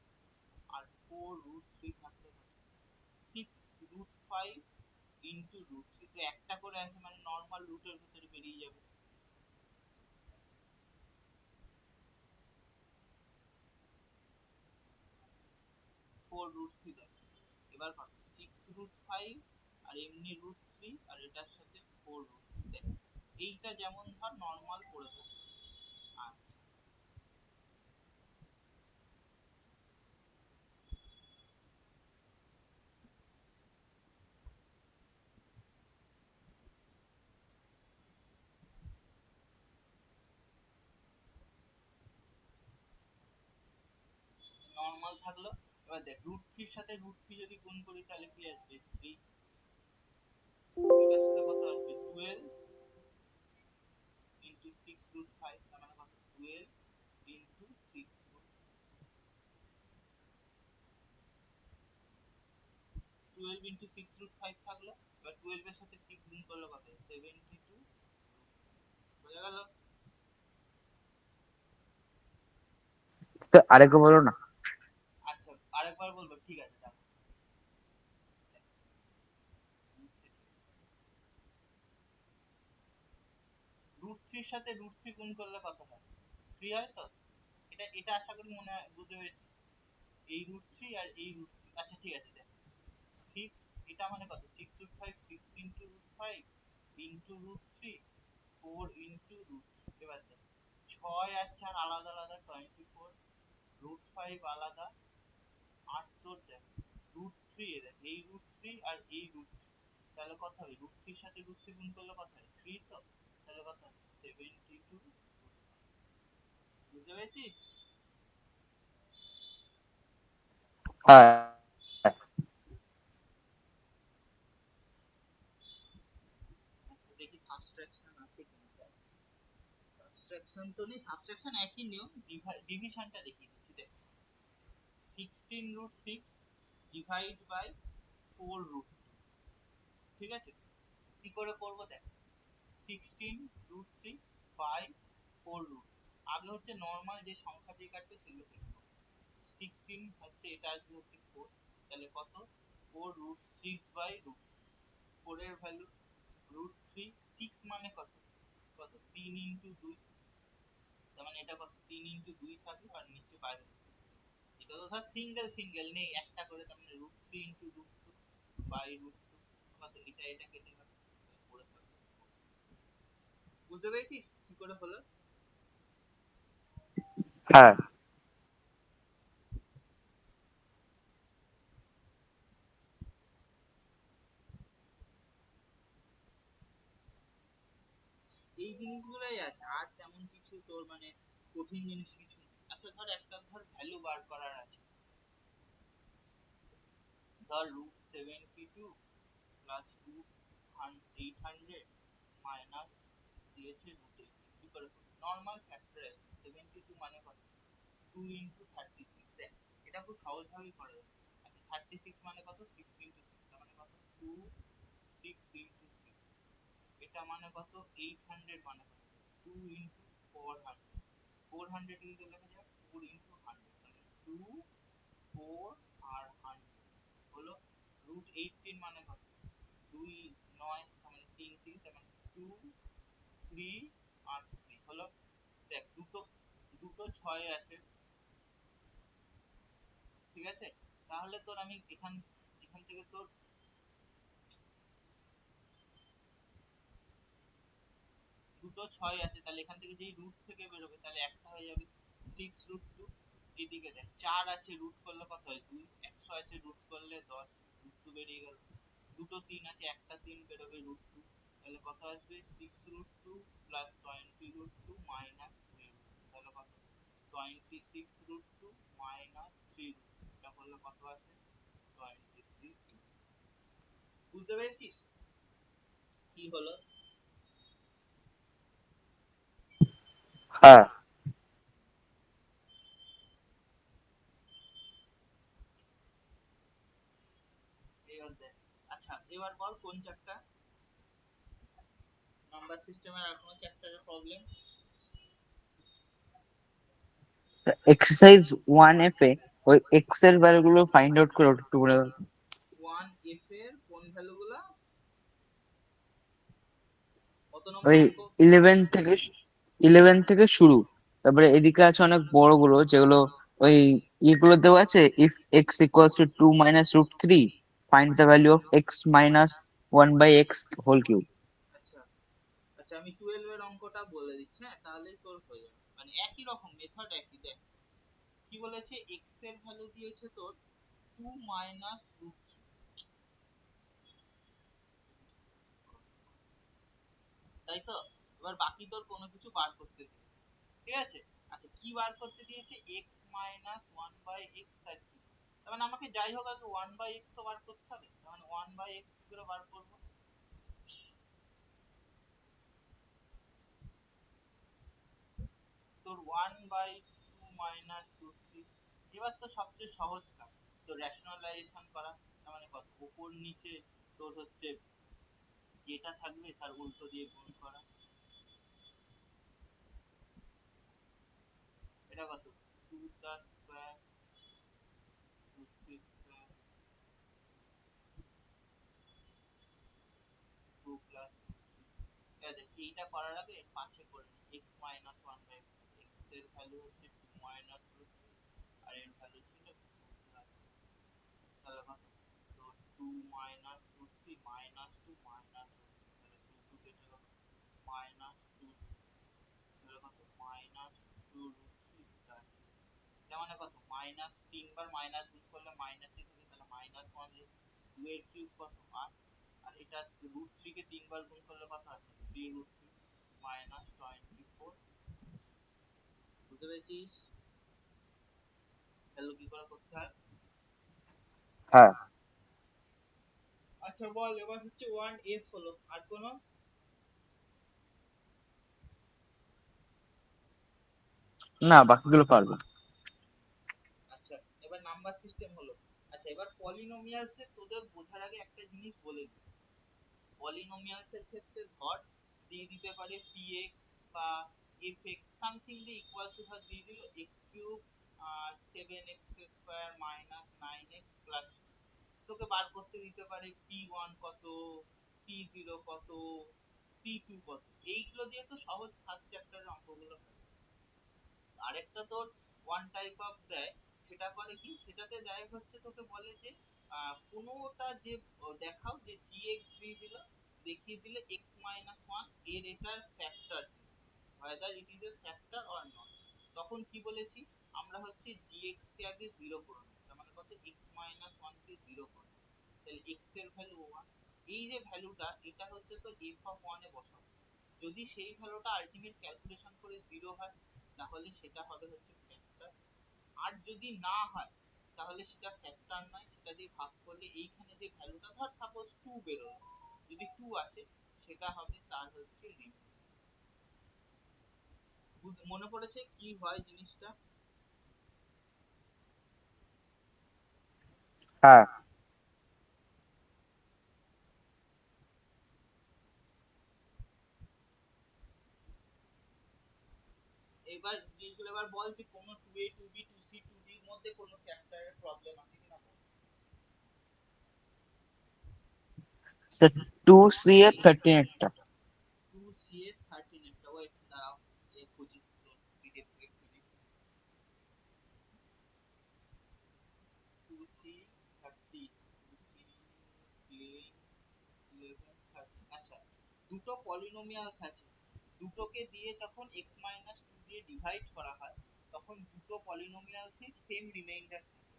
আর 4 √3 থাকলে 6 √5 ইন্টু √3, তো একটা করে আছে মানে নর্মাল রুটের ভিতরে বেরিয়ে যাবে, 4 √3 দেখ। এবার কত 6 √5 আর এমনি √3 আর এটার সাথে 4√3। দেখ এইটা যেমন ধর নর্মাল পড়ে থাকে। আচ্ছা, নর্মাল থাকলো। এবার দেখ √3 এর সাথে √3 যদি গুণ করি তাহলে কি আসবে 3, এটার সাথে কত আসবে 12 ইন্টু 6√5, তার মানে কত 12 ইন্টু 6√5 থাকলো। এবার 12 এর সাথে 6 গুণ করলে কত হয় 72, বোঝা গেল? স্যার আরেকবার বলো না। আচ্ছা, আরেকবার বলবো, ঠিক আছে দাঁড়া। √3 এর সাথে √3 গুণ করলে কত হয় 3 হয় তো। এটা এটা আশা করি মনে হয় বুঝতে পেরেছিস। এই √3 আর এই √3, আচ্ছা ঠিক আছে দেখ 6, এটা মানে কত 6√5, 6 ইন্টু √5 ইন্টু √3, 4 ইন্টু √3। এবার দেখ 6 আর 4 আলাদা আলাদা 24, √5 আলাদা 8, তোর দেখ √3 এর এই √3 আর এই √3, তাহলে কত হবে √3 এর সাথে √3 গুণ করলে কত হয় 3 তো, তাহলে কত হবে 72 বুঝতে পেরেছিস? হ্যাঁ। আচ্ছা দেখি সাবট্রাকশন আছে কিনা। সাবট্রাকশন তো নেই, সাবট্রাকশন একই নিয়ম, ডিভিশনটা দেখিয়ে দিচ্ছি দেখ। 16√6 ডিভাইড বাই 4√2, ঠিক আছে? কি করে করব দেখ, 16√6 বাই 4√2, আগে হচ্ছে নরমাল যে সংখ্যা দিয়ে কাটবে সেগুলো লিখব। 16 হচ্ছে এটা আসবে হচ্ছে 4, তাহলে কত 4√6 বাই √2, 4 এর ভ্যালু √3, 6 মানে কত কত 3 ইন্টু 2, তার মানে এটা কত 3 ইন্টু 2 থাকলো আর নিচে বাইরে। এটা তো ধর সিঙ্গেল সিঙ্গেল নেই একটা করে, তার মানে √3 ইন্টু √2 বাই √2, কত এটা এটা কেটে গেল, পড়ে থাকলো। বুঝতে পেরেছিস কি করে হলো? হ্যাঁ এই জিনিসগুলোই আছে, আর তেমন কিছু তোর মানে কঠিন জিনিস কিছু নেই। আচ্ছা ধর একটা ধর ভ্যালু বার করার আছে, ধর √72 প্লাস √800 মাইনাস দিয়েছে √8, কি করে নরমাল ফ্যাক্টরাইজেশন 72 মানে কত 2 ইন্টু 36, দেখ এটা খুব সহজ ভাবেই করা যাবে। আচ্ছা 36 মানে কত 6 ইন্টু 6, তার মানে কত 2, 6 ইন্টু 6, এটা মানে কত 800 মানে কত 2 ইন্টু 400, 400 কিন্তু লেখা যায় 4 ইন্টু 100, মানে 2, 4 আর 100 হলো। √18 মানে কত 2, 9, তার মানে 3 3, তার মানে 2, 3 আর 3 হলো। দেখ দুটো দুটো 6 আছে, ঠিক আছে? তাহলে তোর আমি এখান এখান থেকে তোর দুটো 6 আছে, তাহলে এখান থেকে যেই রুট থেকে বেরোবে তাহলে একটা হয়ে যাবে 6√2। এদিকে দেখ 4 আছে, রুট করলে কত হয় 2, 100 আছে রুট করলে 10, √2 বেরিয়ে গেল। দুটো 3 আছে, একটা 3 বেরোবে √2, তাহলে কত আসবে 6√2 প্লাস 20√2 মাইনাস 3√2, তাহলে কত 26√2 মাইনাস 3√2, এটা করলে কত আসে 23। বুঝতে পেরেছিস কি হলো? হ্যাঁ। এবার দেখ, আচ্ছা এবার বল কোন চ্যাপ্টার, নাম্বার সিস্টেমের আর কোনো চ্যাপ্টারের প্রবলেম? এক্সারসাইজ 1F এ ওই এক্স এর ভ্যালু গুলো ফাইন্ড আউট করে একটু করে দাও। 1F এর কোন ভ্যালুগুলো, কত ওই নম্বর অঙ্ক? 11 থেকে শুরু, তারপরে এদিকে আছে অনেক বড় গুলো যেগুলো ওই ইগুলো দেওয়া আছে, if x equals two 2 minus √3 find the value of x minus 1/x whole cube. আচ্ছা আচ্ছা, আমি 12 এর অঙ্কটা বলে দিচ্ছি, হ্যাঁ, তাহলেই তোর হয়ে যাবে, মানে একই রকম মেথড, একই। দেখ কি বলেছে, এক্স এর ভ্যালু দিয়েছে তোর 2 - তাই তো। এবার বাকি তোর কোনো কিছু বার করতে দিয়েছে, ঠিক আছে। আচ্ছা, কি বার করতে দিয়েছে, এক্স মাইনাস 1/x, তার কি, তার মানে আমাকে যাই হোক আগে 1/x তো বার করতে হবে, তার মানে 1/x কি করে বার করবো, তোর 1/2 মাইনাস রুট থ্রি। এবার তো সবচেয়ে সহজ কাজ, তো রেশনালাইজেশন করা, তার মানে কত, উপর নিচে তোর হচ্ছে যেটা থাকবে তার উল্টো দিয়ে গুণ করা। এটা কত, 2 স্কয়ার রুট থ্রি স্কয়ার 2 + এইটা করার আগে পাশে করে নি, এক্স মাইনাস 1/x, এক্স এর ভ্যালু হচ্ছে 2 মাইনাস রুট থ্রি, আর এর ভ্যালু ছিল 2 + তাহলে কত, তো 2 মাইনাস রুট থ্রি মাইনাস 2 মাইনাস রুট থ্রি, তাহলে 2 কেটে গেল, মাইনাস 2 তাহলে কত, মাইনাস 2 রুট থ্রি, তার তার মানে কত, মাইনাস 3 বার মাইনাস গুণ করলে মাইনাসই থাকে, তাহলে -1 লিখি, 2 এর কিউব কত 8, আর এটা রুট থ্রি কে 3 বার গুণ করলে কত আসে, 3 রুট থ্রি মাইনাস 24। বুঝতে পেরেছিস তাহলে কি করে করতে হয়। হ্যাঁ। আচ্ছা বল, এবার হচ্ছে 1f হলো, আর কোন, না, বাকিগুলো পারবো। আচ্ছা এবার নাম্বার সিস্টেম হলো। আচ্ছা এবার পলিনোমিয়ালস এর তোদের বোঝার আগে একটা জিনিস বলে দিই, পলিনোমিয়ালস এর ক্ষেত্রে ধর দিয়ে দিতে পারে px বা fx সামথিং দিয়ে ইকুয়াল টু, ধর দিয়ে দিল x কিউব আর 7x square minus 9x plus, তোকে বার করতে দিতে পারে p1 কত, p0 কত, p2 কত, এইগুলো দিয়ে তো সহজ ফার্স্ট চ্যাপ্টারের অঙ্কগুলো হয়। আরেকটা তোর ওয়ান টাইপ অফ দেয়, সেটা করে কি, সেটাতে দেয় হচ্ছে তোকে বলে যে কোনোটা যে দেখাও যে gx দিয়ে দিল, দেখিয়ে দিলে x মাইনাস ওয়ান এর এটার ফ্যাক্টর কি, whether it is a factor or not, তখন কি বলেছি, আমরা হচ্ছে gx কে আগে 0 করে নেব, তার মানে কত, x মাইনাস ওয়ান কে 0 করে নেব, তাহলে x এর ভ্যালু 1, এই যে ভ্যালুটা এটা হচ্ছে তো f অফ 1 এ বসাবো, যদি সেই ভ্যালুটা আলটিমেট ক্যালকুলেশন করে 0 হয় তাহলে সেটা হবে হচ্ছে ফ্যাক্টর, আর যদি না হয় তাহলে সেটা ফ্যাক্টর নয়, সেটা দিয়ে ভাগ করলে এইখানে যে ভ্যালুটা, ধর সাপোজ 2 বেরোলো, যদি 2 আসে সেটা হবে তার হচ্ছে রিমাইন্ডার। মনে পড়েছে কি হয় জিনিসটা। হ্যাঁ। এবার জিনিসগুলো এবার বল যে কোনো 2a 2b 2c 2d এর মধ্যে কোনো চ্যাপ্টারের প্রবলেম আছে কিনা বল। স্যার, 2CA13 একটা। 2c এর 13 একটা, ওয়েট দাঁড়াও, এ খুঁজি, পিডিএফ থেকে খুঁজি, 2c 13, 2c প্লেন 11 13, আচ্ছা দুটো পলিনোমিয়ালস আছে, দুটোকে দিয়ে যখন x মাইনাস টু দিয়ে ডিভাইড করা হয় তখন দুটো পলিনোমিয়ালসই সেম রিমাইন্ডার থাকে।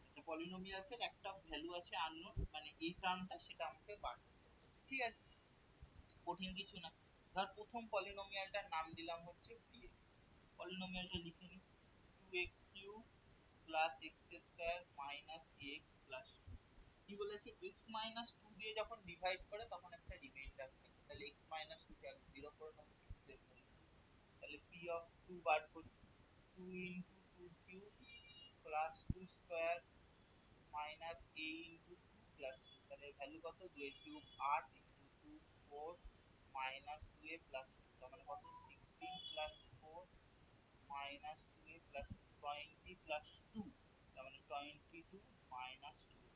আচ্ছা পলিনোমিয়ালসের একটা ভ্যালু আছে আননোন, মানে এই টার্মটা সেটা আমাকে বার করতে বলেছে, ঠিক আছে, কঠিন কিছু না। ধর প্রথম পলিনোমিয়ালটার নাম দিলাম হচ্ছে bx, পলিনোমিয়ালটা লিখে নি, 2x cube plus x square minus x plus two, কি বলেছে, এক্স মাইনাস টু দিয়ে যখন ডিভাইড করে তখন একটা রিমাইন্ডার থাকে, তাহলে এক্স মাইনাস টু কে আগে জিরো করে নেবো, এক্স এর ভ্যালু, তাহলে পি অফ টু বার করি, 2 into two cube plus two square minus a into two plus two, তাহলে ভ্যালু কত, 2 এর cube 8 into two 4 minus 2a plus two, তার মানে কত, 16 plus 4 minus 2a plus 20 plus 2, তার মানে 22 মাইনাস 2,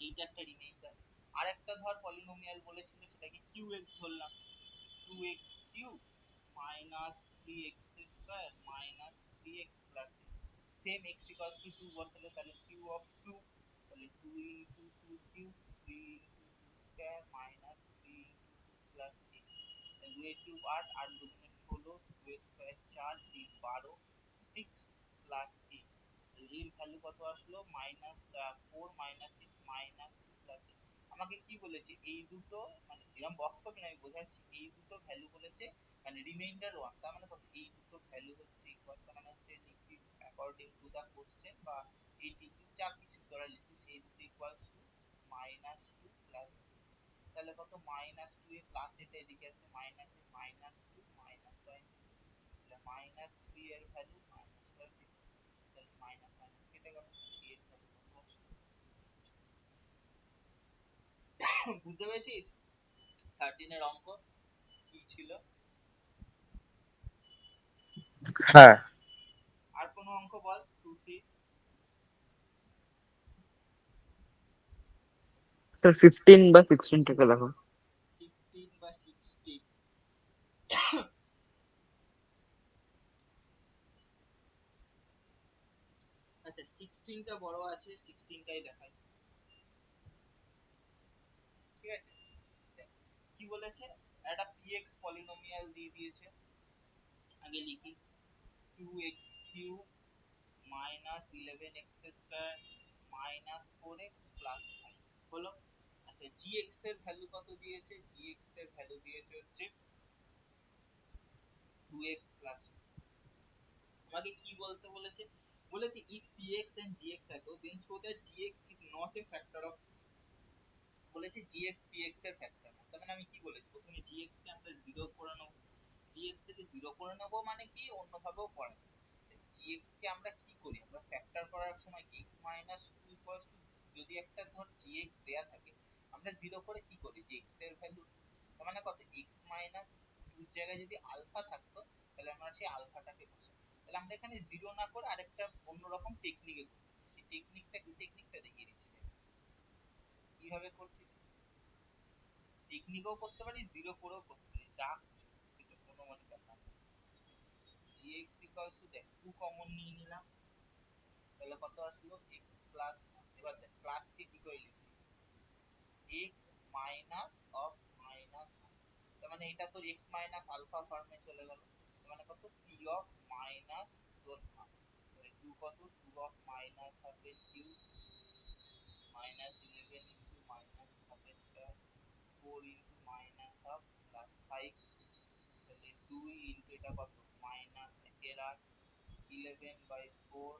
এইটা একটা রিমাইন্ডার। আর একটা ধর পলিনোমিয়াল বলেছিল সেটাকে qx ধরলাম, 2x cube minus 3x square minus 3x plus same x equals two 2 বসালে তাহলে q অফ 2, তাহলে 2 into 2 cube 3 into 2 square plus a, 2 cube 8, 8 দুগুণে 16, 2 স্কোয়ার 4, 3 12, 6 প্লাস এ। এর ভ্যালু কত আসলো? -4 -6 -2 প্লাস এ। আমাকে কি বলেছে এই দুটো, মানে এরকম বক্স করবে না, আমি বোঝাচ্ছি, এই দুটো ভ্যালু বলেছে মানে রিমাইন্ডার 1, তার মানে কত, এই দুটো ভ্যালু হচ্ছে ইকুয়াল, তার মানে হচ্ছে লিখবি অ্যাকর্ডিং টু দা কোশ্চেন বা এইটিটি যা কিছু তোরা লিখবি সেই দুটো ইকুয়ালস টু -2 প্লাস, তাহলে কত, -2 এ প্লাস এটা এদিকে আসছে মাইনাস এ, -2 মাইনাস হয়, তাহলে -3 এর ভ্যালু -12 দিবি, তাহলে মাইনাস মাইনাস কেটে গেল, এর ভ্যালু কত আসছে? বুঝতে পেরেছিস 13 এর অঙ্ক কি ছিল? হ্যাঁ আর কোনো অঙ্ক বল, 2 3। স্যার 15 বা 16 থেকে দেখো। 15 বা 16, আচ্ছা 16টা বড় আছে, 16টাই দেখাই, ঠিক আছে? দেখ, কি বলেছে, একটা px পলিনোমিয়াল দিয়ে দিয়েছে, আগে লিখি 2x³ -11x² -4x প্লাস 5 হলো। আচ্ছা gx এর ভ্যালু কত দিয়েছে? gx এর ভ্যালু দিয়েছে হচ্ছে 2x প্লাস, আমাকে কি বলতে বলেছে, বলেছে if px and gx এত then show that gx is not a factor of, বলেছে gx px এর ফ্যাক্টর না, তার মানে আমি কি বলেছি, প্রথমে gx কে আমরা 0 করে নেব, gx থেকে 0 করে নেব মানে কি অন্যভাবেও করা যায়, gx কে আমরা কি করি, আমরা ফ্যাক্টর করার সময় x 2 যদি একটা ধর gx দেয়া থাকে, আমরা 0 করে কি করি, যে x এর ভ্যালু, তার মানে কত, x 2 এর জায়গায় যদি আলফা থাকতো তাহলে আমরা সেই আলফাটাকে বসাই, তাহলে আমরা এখানে 0 না করে আরেকটা অন্যরকম টেকনিকে করব, সেই টেকনিকটা কি, টেকনিকটা দেখিয়ে দিচ্ছি দেখ কিভাবে করছি। টেকনিকও করতে পারি, 0 করেও করতে পারি, যা খুশি সেটা কোনো মানে ব্যাপার না। gx ইকুয়ালস টু, দেখ 2 কমন নিয়ে নিলাম, তাহলে কত আসলো, x প্লাস, এবার দেখ প্লাস কে কি করে লিখছি, x মাইনাস অফ মাইনাস, তার মানে এটা তোর x মাইনাস আলফা ফর্মে চলে গেল, তার মানে কত, p অফ মাইনাস তোর হাফ, তাহলে 2 কত, 2 অফ মাইনাস হাফ এর cube -11 into minus half square 4 into minus half plus 5, তাহলে 2 ইনটু এটা কত, -1/8 11/4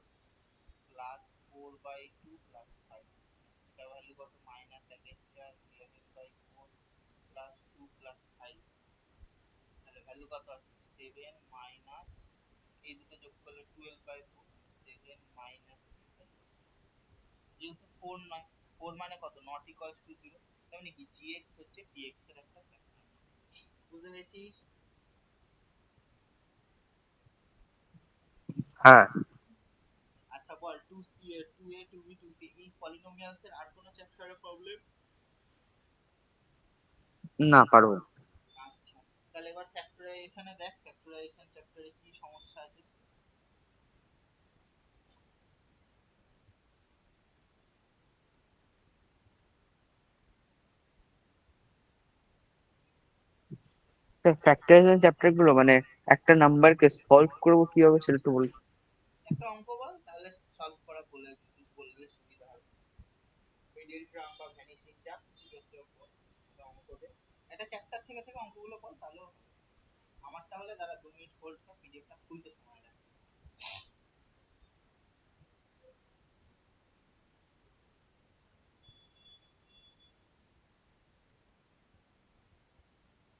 প্লাস 4/2 প্লাস 5, এটা ভ্যালু কত, -1/4 11/4 প্লাস 2 প্লাস 5, তাহলে ভ্যালু কত আসবে 7 মাইনাস, এই দুটো যোগ করলে 12/4, 7 মাইনাস যেহেতু 4 নয়, 4 মানে কত, নট ইকুয়ালস টু 0, তার মানে কি gx হচ্ছে px এর একটা ফ্যাক্টর, বুঝতে পেরেছিস? হ্যাঁ আচ্ছা বল 2c এর 2a 2b 2c এই পলিনোমিয়ালস এর আর কোনো চ্যাপ্টারের প্রবলেম? না পারবো। আচ্ছা তাহলে এবার ফ্যাক্টরাইজেশনে দেখ, ফ্যাক্টরাইজেশন চ্যাপ্টারে কি সমস্যা আছে। ফ্যাক্টরাইজেশন চ্যাপ্টার গুলো মানে একটা নাম্বারকে সলভ করবো কিভাবে সেটা একটু বল। একটা অঙ্ক বল, তাহলে সলভ করা বলে দিস, বললে সুবিধা হবে, মিডল টার্ম বা ভ্যানিশিং যা কিছু করতে বল, একটা অঙ্ক দে, একটা চ্যাপ্টার থেকে থেকে অঙ্কগুলো বল তাহলেও হবে। আমার তাহলে দাঁড়া 2 মিনিট হোল্ড কর, পিডিএফটা খুলতে সময় লাগবে।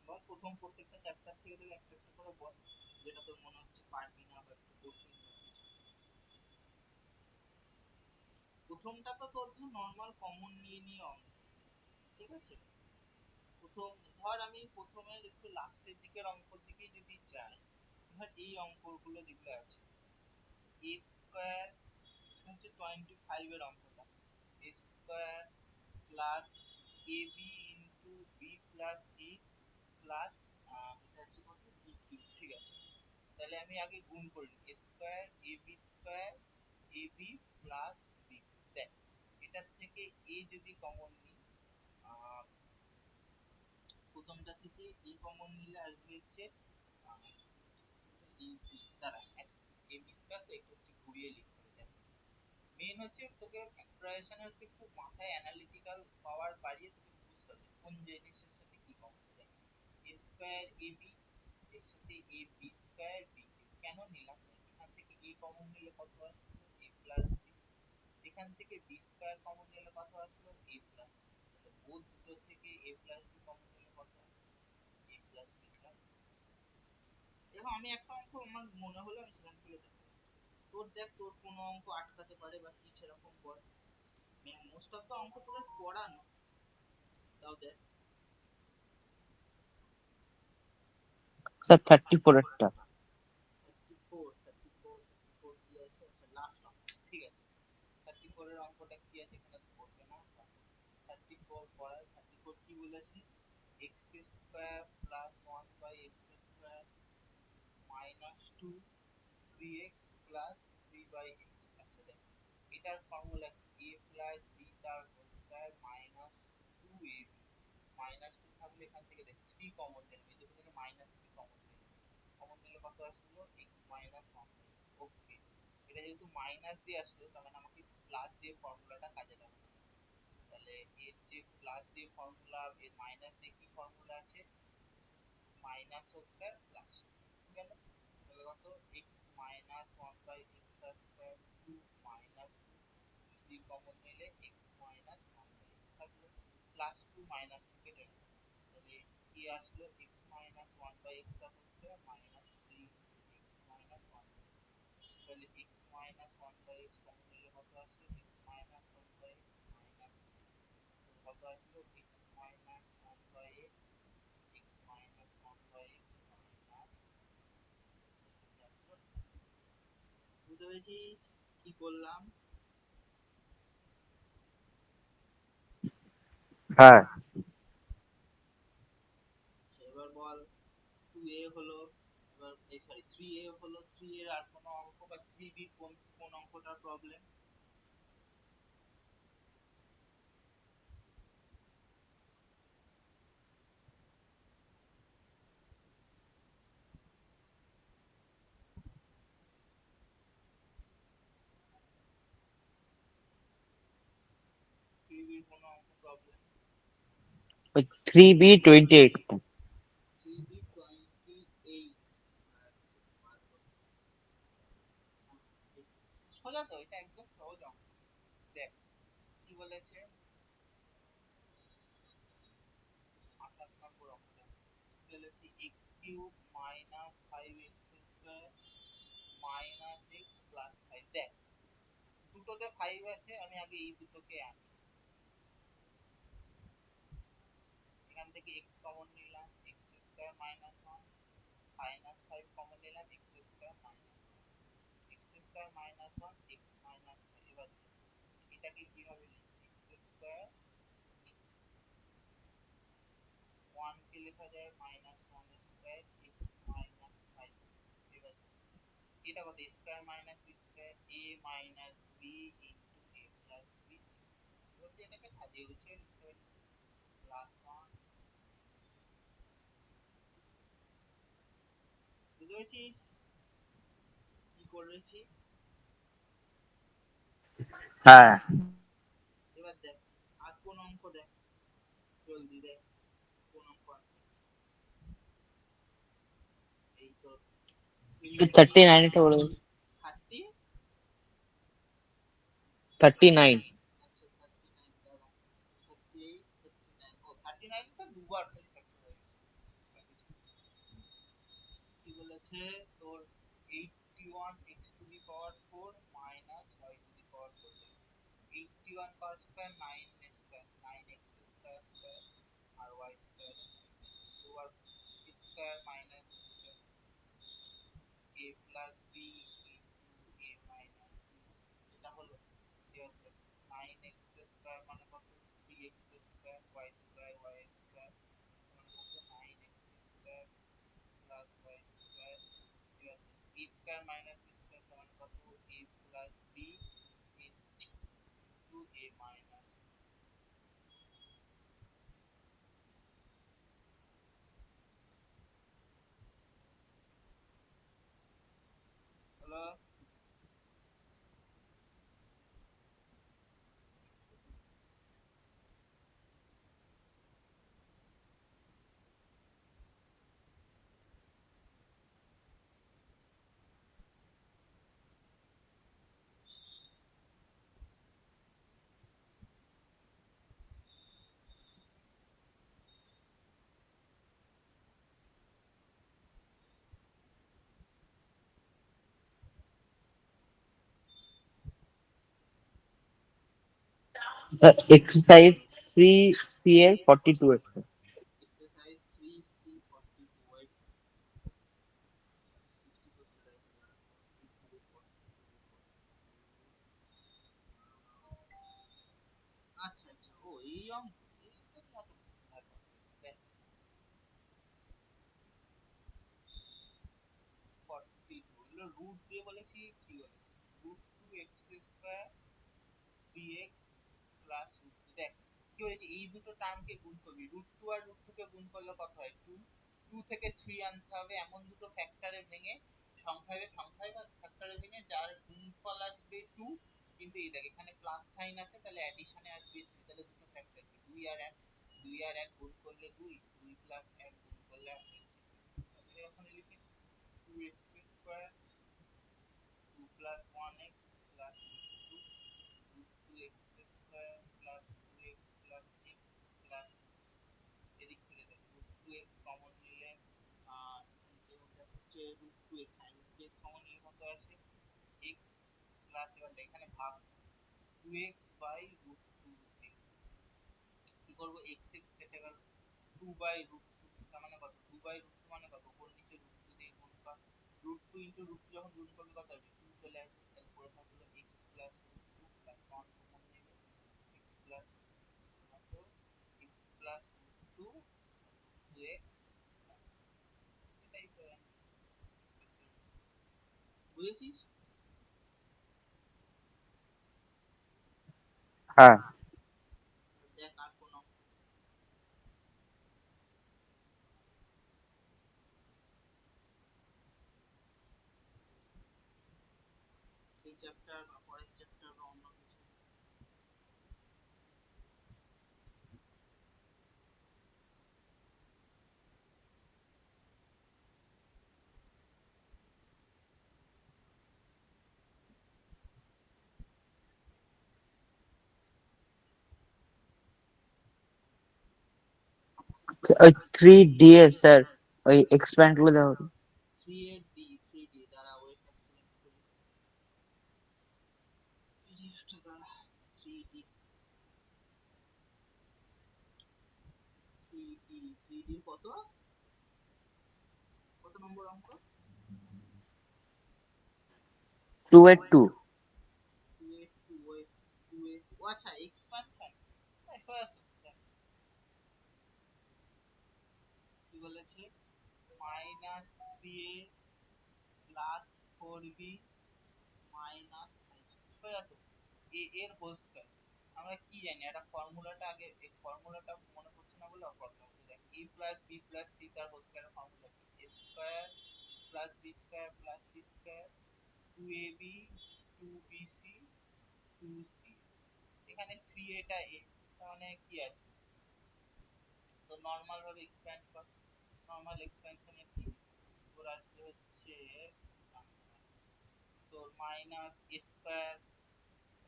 বল প্রথম প্রত্যেকটা চ্যাপ্টার থেকে থেকে একটা একটা করে বল, যেটা তোর মনে হচ্ছে পারবি না বা একটু কঠিন বা কিছু। প্রথমটা তো তোর ধর নর্মাল কমন নিয়ে নিয়ে অঙ্ক, ঠিক আছে? প্রথম ধর আমি প্রথমের একটু লাস্টের দিকের অঙ্কর দিকে যদি যাই, ধর এই অঙ্কগুলো যেগুলো আছে, এ স্কোয়ার, এটা হচ্ছে 25 এর অঙ্কটা, এ square plus a b into B plus A plus এটা হচ্ছে কত, বি কিউব, ঠিক আছে? তাহলে আমি আগে গুণ করে নিই, এ square A B square A b plus b cube, দেখ এটার থেকে এ যদি কমন নিই, প্রথমটা থেকে এ কমন নিলে আসবে হচ্ছে এই দাঁড়া এ বি স্কয়ার, তো একটু হচ্ছে ঘুরিয়ে লিখতে হবে। মেন হচ্ছে তোকে ফ্যাক্টরাইজেশন হচ্ছে খুব মাথায় অ্যানালিটিক্যাল পাওয়ার বাড়িয়ে তোকে বুঝতে হবে কোন জিনিসের সাথে কি কমন দেয়। এ স্কয়ার এ বি এর সাথে এ বি স্কয়ার বি কেন নিলাম, এখান থেকে এ কমন নিলে কত আসলো এ প্লাস বি, এখান থেকে বি স্কয়ার কমন নিলে কত আসলো এ প্লাস, তাহলে বোধ দুটো থেকে এ প্লাস বি কমন নিলে কত আসলো এ প্লাস বি প্লাস। এখন আমি একটা অঙ্ক আমার মনে হলো আমি সেখান থেকে দেখাই, তোর দেখ তোর কোনো অঙ্ক আটকাতে পারে বা কি সেরকম বল। মোস্ট অফ দ্য অঙ্ক তোদের পড়ানো, তাও দেখ। স্যার 34 এরটা। 34 কি আছে, আচ্ছা লাস্ট অঙ্ক, ঠিক আছে। 34 এর অঙ্কটা কি আছে এখানে তো পড়বে না। 34 পড়ায় 34 কি বলেছে, x square plus 1 by x square minus 2 3x plus 3 by x. আচ্ছা দেখ এটার ফর্মুলা কি, a প্লাস বি তার whole square minus 2ab, minus 2 থাকলে এখান থেকে দেখ 3 কমন নিলাম, এই দুটো থেকে মাইনাস 3 কমন নিলাম, কমন নিলে কত আসলো x মাইনাস 1 বাই। ওকে, এটা যেহেতু মাইনাস দিয়ে আসলো তার মানে আমাকে প্লাস দিয়ে ফর্মুলাটা কাজে লাগাতে হবে। তাহলে এর যে প্লাস দিয়ে ফর্মুলা, এর মাইনাস দিয়ে কি ফর্মুলা আছে, মাইনাস হোল স্কয়ার প্লাস গেল, তাহলে কত x minus 1 by x square 2 minus 2 3 common নিলে x মাইনাস 1 বাই x থাকলো, প্লাস 2 মাইনাস 2 কেটে গেল, তাহলে কি আসলো x minus 1 by x square minus 3 x minus 1, তাহলে x minus 1 by x common নিলে কত আসলো x minus 1 by x minus 3, কত আসলো x minus 1 by x, x minus 1 by x minus, বুঝতে পেরেছিস কি করলাম। হ্যাঁ আচ্ছা, এবার বল 2a হলো, এবার এই সরি 3a হলো, 3 এর আর কোনো অঙ্ক বা 3b কোন কোন অঙ্কটার প্রবলেম, 3b কোন অঙ্ক প্রবলেম, ওই 3B28 টা। 3b 28, সোজা তো এটা একদম সহজ অঙ্ক। দেখ কি বলেছে 28 নম্বর অঙ্ক, দেখ বলেছে x cube minus 5x square minus x plus 5, দেখ দুটোতে 5 আছে, আমি আগে এই দুটোকে আনি, এখান থেকে x কমন নিলাম x square minus 1 minus 5 common নিলাম x square minus 1, x square minus 1 x minus 5, এবার এটাকে কিভাবে লিখছি, x স্কয়ার 1 কে লেখা যায় মাইনাস 1 স্কয়ার x মাইনাস 5, এবার এটা কত square minus b square a minus b into a plus b, এবার এটাকে সাজিয়ে গুছিয়ে লিখতে পারি প্লাস 1, বুঝতে পেরেছিস কি করেছি। হ্যাঁ এবার দেখ আর কোন অঙ্ক দেখ, জলদি দেখ কোন অঙ্ক আছে, এই তো 3b 39 টা বলে 30, 39। আচ্ছা 39 দাঁড়া 38 39, ও 39 টা দুবার খালি ফ্যাক্টর হয়ে গেছে, কি বলেছে তোর 81 x to the power 4 minus y to the power 4, 81 power square 9 square 9x square square আর y স্কয়ার দুবার square minus a plus b into a minus b, এটা হলো, এবার 9x স্কয়ার মানে কত 3x square y square y square মানে কত 9x square plus y square, এবার a square minus b square সমান কত a plus b into a minus, Exercise 3 CA 42 exercise. exercise 3C42 wait 64 চলে আসে দাঁড়া 42 আচ্ছা আচ্ছা ও এই অঙ্ক এটা নিয়ে অত ভাবনা দেখ 42 হলো রুট দিয়ে বলেছি কি বলেছি root two x square 3x plus root two দেখ কি বলেছি এই দুটো টার্মকে গুণ করবি রুট টু আর রুট টু কে গুণ করলে কত হয় টু টু থেকে থ্রি আনতে হবে এমন দুটো ফ্যাক্টরে ভেঙে সংখ্যায় বা ফ্যাক্টরে ভেঙে যার গুণফল আসবে টু কিন্তু এই দেখ এখানে প্লাস সাইন আছে তাহলে অ্যাডিশনে আসবে থ্রি তাহলে দুটো ফ্যাক্টর কি দুই আর এক গুণ করলে দুই দুই প্লাস এক গুণ করলে আসে তাহলে ওখানে লিখি two x square two plus one x plus two root 2x square plus 2x plus x plus এদিক থেকে দেখ root 2x কমন নিলে এবং দেখ হচ্ছে root 2x হ্যাঁ root 2x কমন নিলে কত আসে x প্লাস এবার দেখ এখানে ভাগ 2x বাই root 2x কি করবো x x কেটে গেল 2 বাই root 2 তার মানে কত 2 বাই root 2 মানে কত উপর নিচে root 2 দিয়ে গুণ কর root 2 into root 2 যখন গুণ করবে কত আসবে 2 চলে আসবে তাহলে পরে থাকলো x plus root 2 plus 1 common নিলে x plus কত x plus root 2 2x plus এটাই তো বুঝেছিস হ্যাঁ দেখ আর কোন এই চ্যাপ্টার বা পরের চ্যাপ্টার বা অন্য কিছু 3D এর স্যার ওই এক্সপ্যান্ড করে দেওয়া হবে। 3D দ্বারা ওয়েট এক্সপ্লেন করি পিডিএফটা দ্বারা 3D 3D কত কত নম্বর অঙ্ক 2 ও আচ্ছা এক্সপানশন সোজা তো কি বলেছে minus three a plus four b minus five সোজা তো এর হোল স্কয়ার আমরা কি জানি একটা ফর্মুলাটা আগে এই ফর্মুলাটা মনে পড়ছে না বলে প্রবলেম হচ্ছে দেখ a plus b plus c তার হোল স্কয়ারের ফর্মুলা কি a square plus b square plus c square two a B two b c two c এখানে থ্রি এটা এ তার মানে কি আছে তো নর্মাল ভাবে এক্সপ্যান্ড কর নর্মাল এক্সপ্যানশনে কি তোর আসবে হচ্ছে তোর minus a square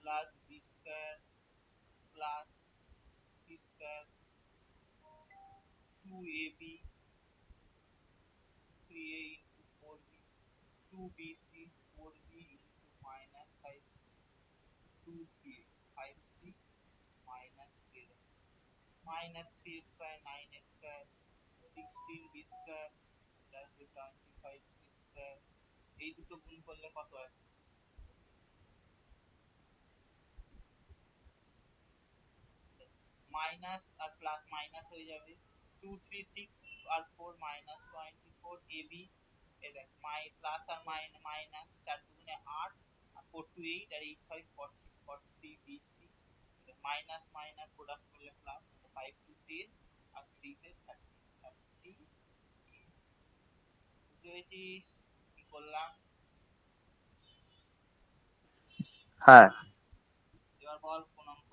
plus b square plus c square two a b three a into four b two b c four b into minus five two c five c minus three minus three square nine square sixteen b square plus 25 c square এই দুটো গুণ করলে কত আসে minus আর plus minus হয়ে যাবে 236 আর 4 minus 24 ab এই দেখ প্লাস আর মাইনাস 4 দুগুণে 8 আর 4 টু 8 আর 8 5 40 40 bc মাইনাস মাইনাস প্রোডাক্ট করলে প্লাস 5 টু 10 আর 3 তে 30 30 বুঝতে পেরেছিস কি করলাম হ্যাঁ, এবার বল কোন অঙ্ক?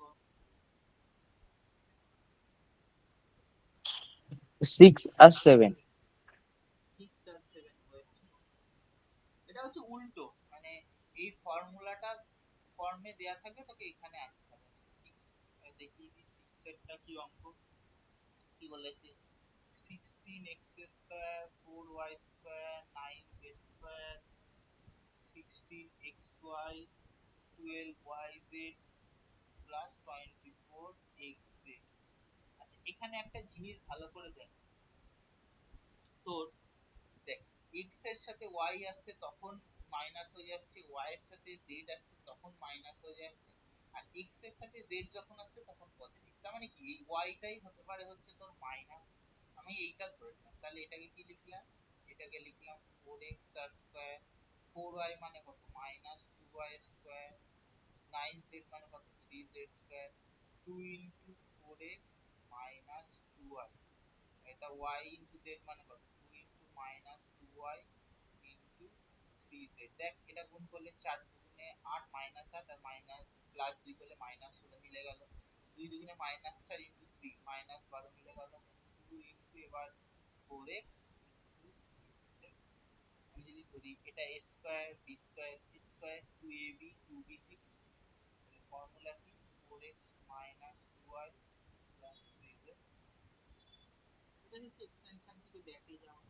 6 আর 7। 6 আর 7, এটা হচ্ছে উল্টো, মানে এই ফর্মুলাটা ফর্মে দেয়া থাকবে, তোকে এখানে আনতে হবে। সিক্স, দেখিয়ে দিই সিক্স এরটা কি অঙ্ক, কি বলেছে। 16x² 4y² 9z² 16xy 12yz plus 24xz। আচ্ছা, এখানে একটা জিনিস ভালো করে দেখ। তোর দেখ, x এর সাথে y আসছে তখন মাইনাস হয়ে যাচ্ছে, y এর সাথে z আসছে তখন মাইনাস হয়ে যাচ্ছে, আর x এর সাথে z যখন আসছে তখন পজিটিভ। তার মানে কি এই y টাই হতে পারে হচ্ছে তোর মাইনাস। আমি এইটা ধরে নিলাম, তাহলে এটাকে কি লিখলাম, এটাকে লিখলাম 4x² 4y মানে কত মাইনাস 2y², 9z মানে কত 3z², 2 into 4x minus 2y, এটা y ইন্টু z মানে কত 2 into minus 2y into 3z। দেখ এটা গুণ করলে 4 দুগুণে 8 মাইনাস 8 আর মাইনাস প্লাস 2 করলে মাইনাস 16 মিলে গেল। 2 দুগুণে মাইনাস 4 ইন্টু 3 মাইনাস 12 মিলে গেল। 2 ইন্টু এবার 4x ইন্টু 3। আমি যদি ধরি এটা a square b square c square 2ab 2bc 2c, তাহলে ফর্মুলা কি 4x minus 2y plus 3z। এটা হচ্ছে এক্সপেনশন থেকে ব্যাকে যাওয়া।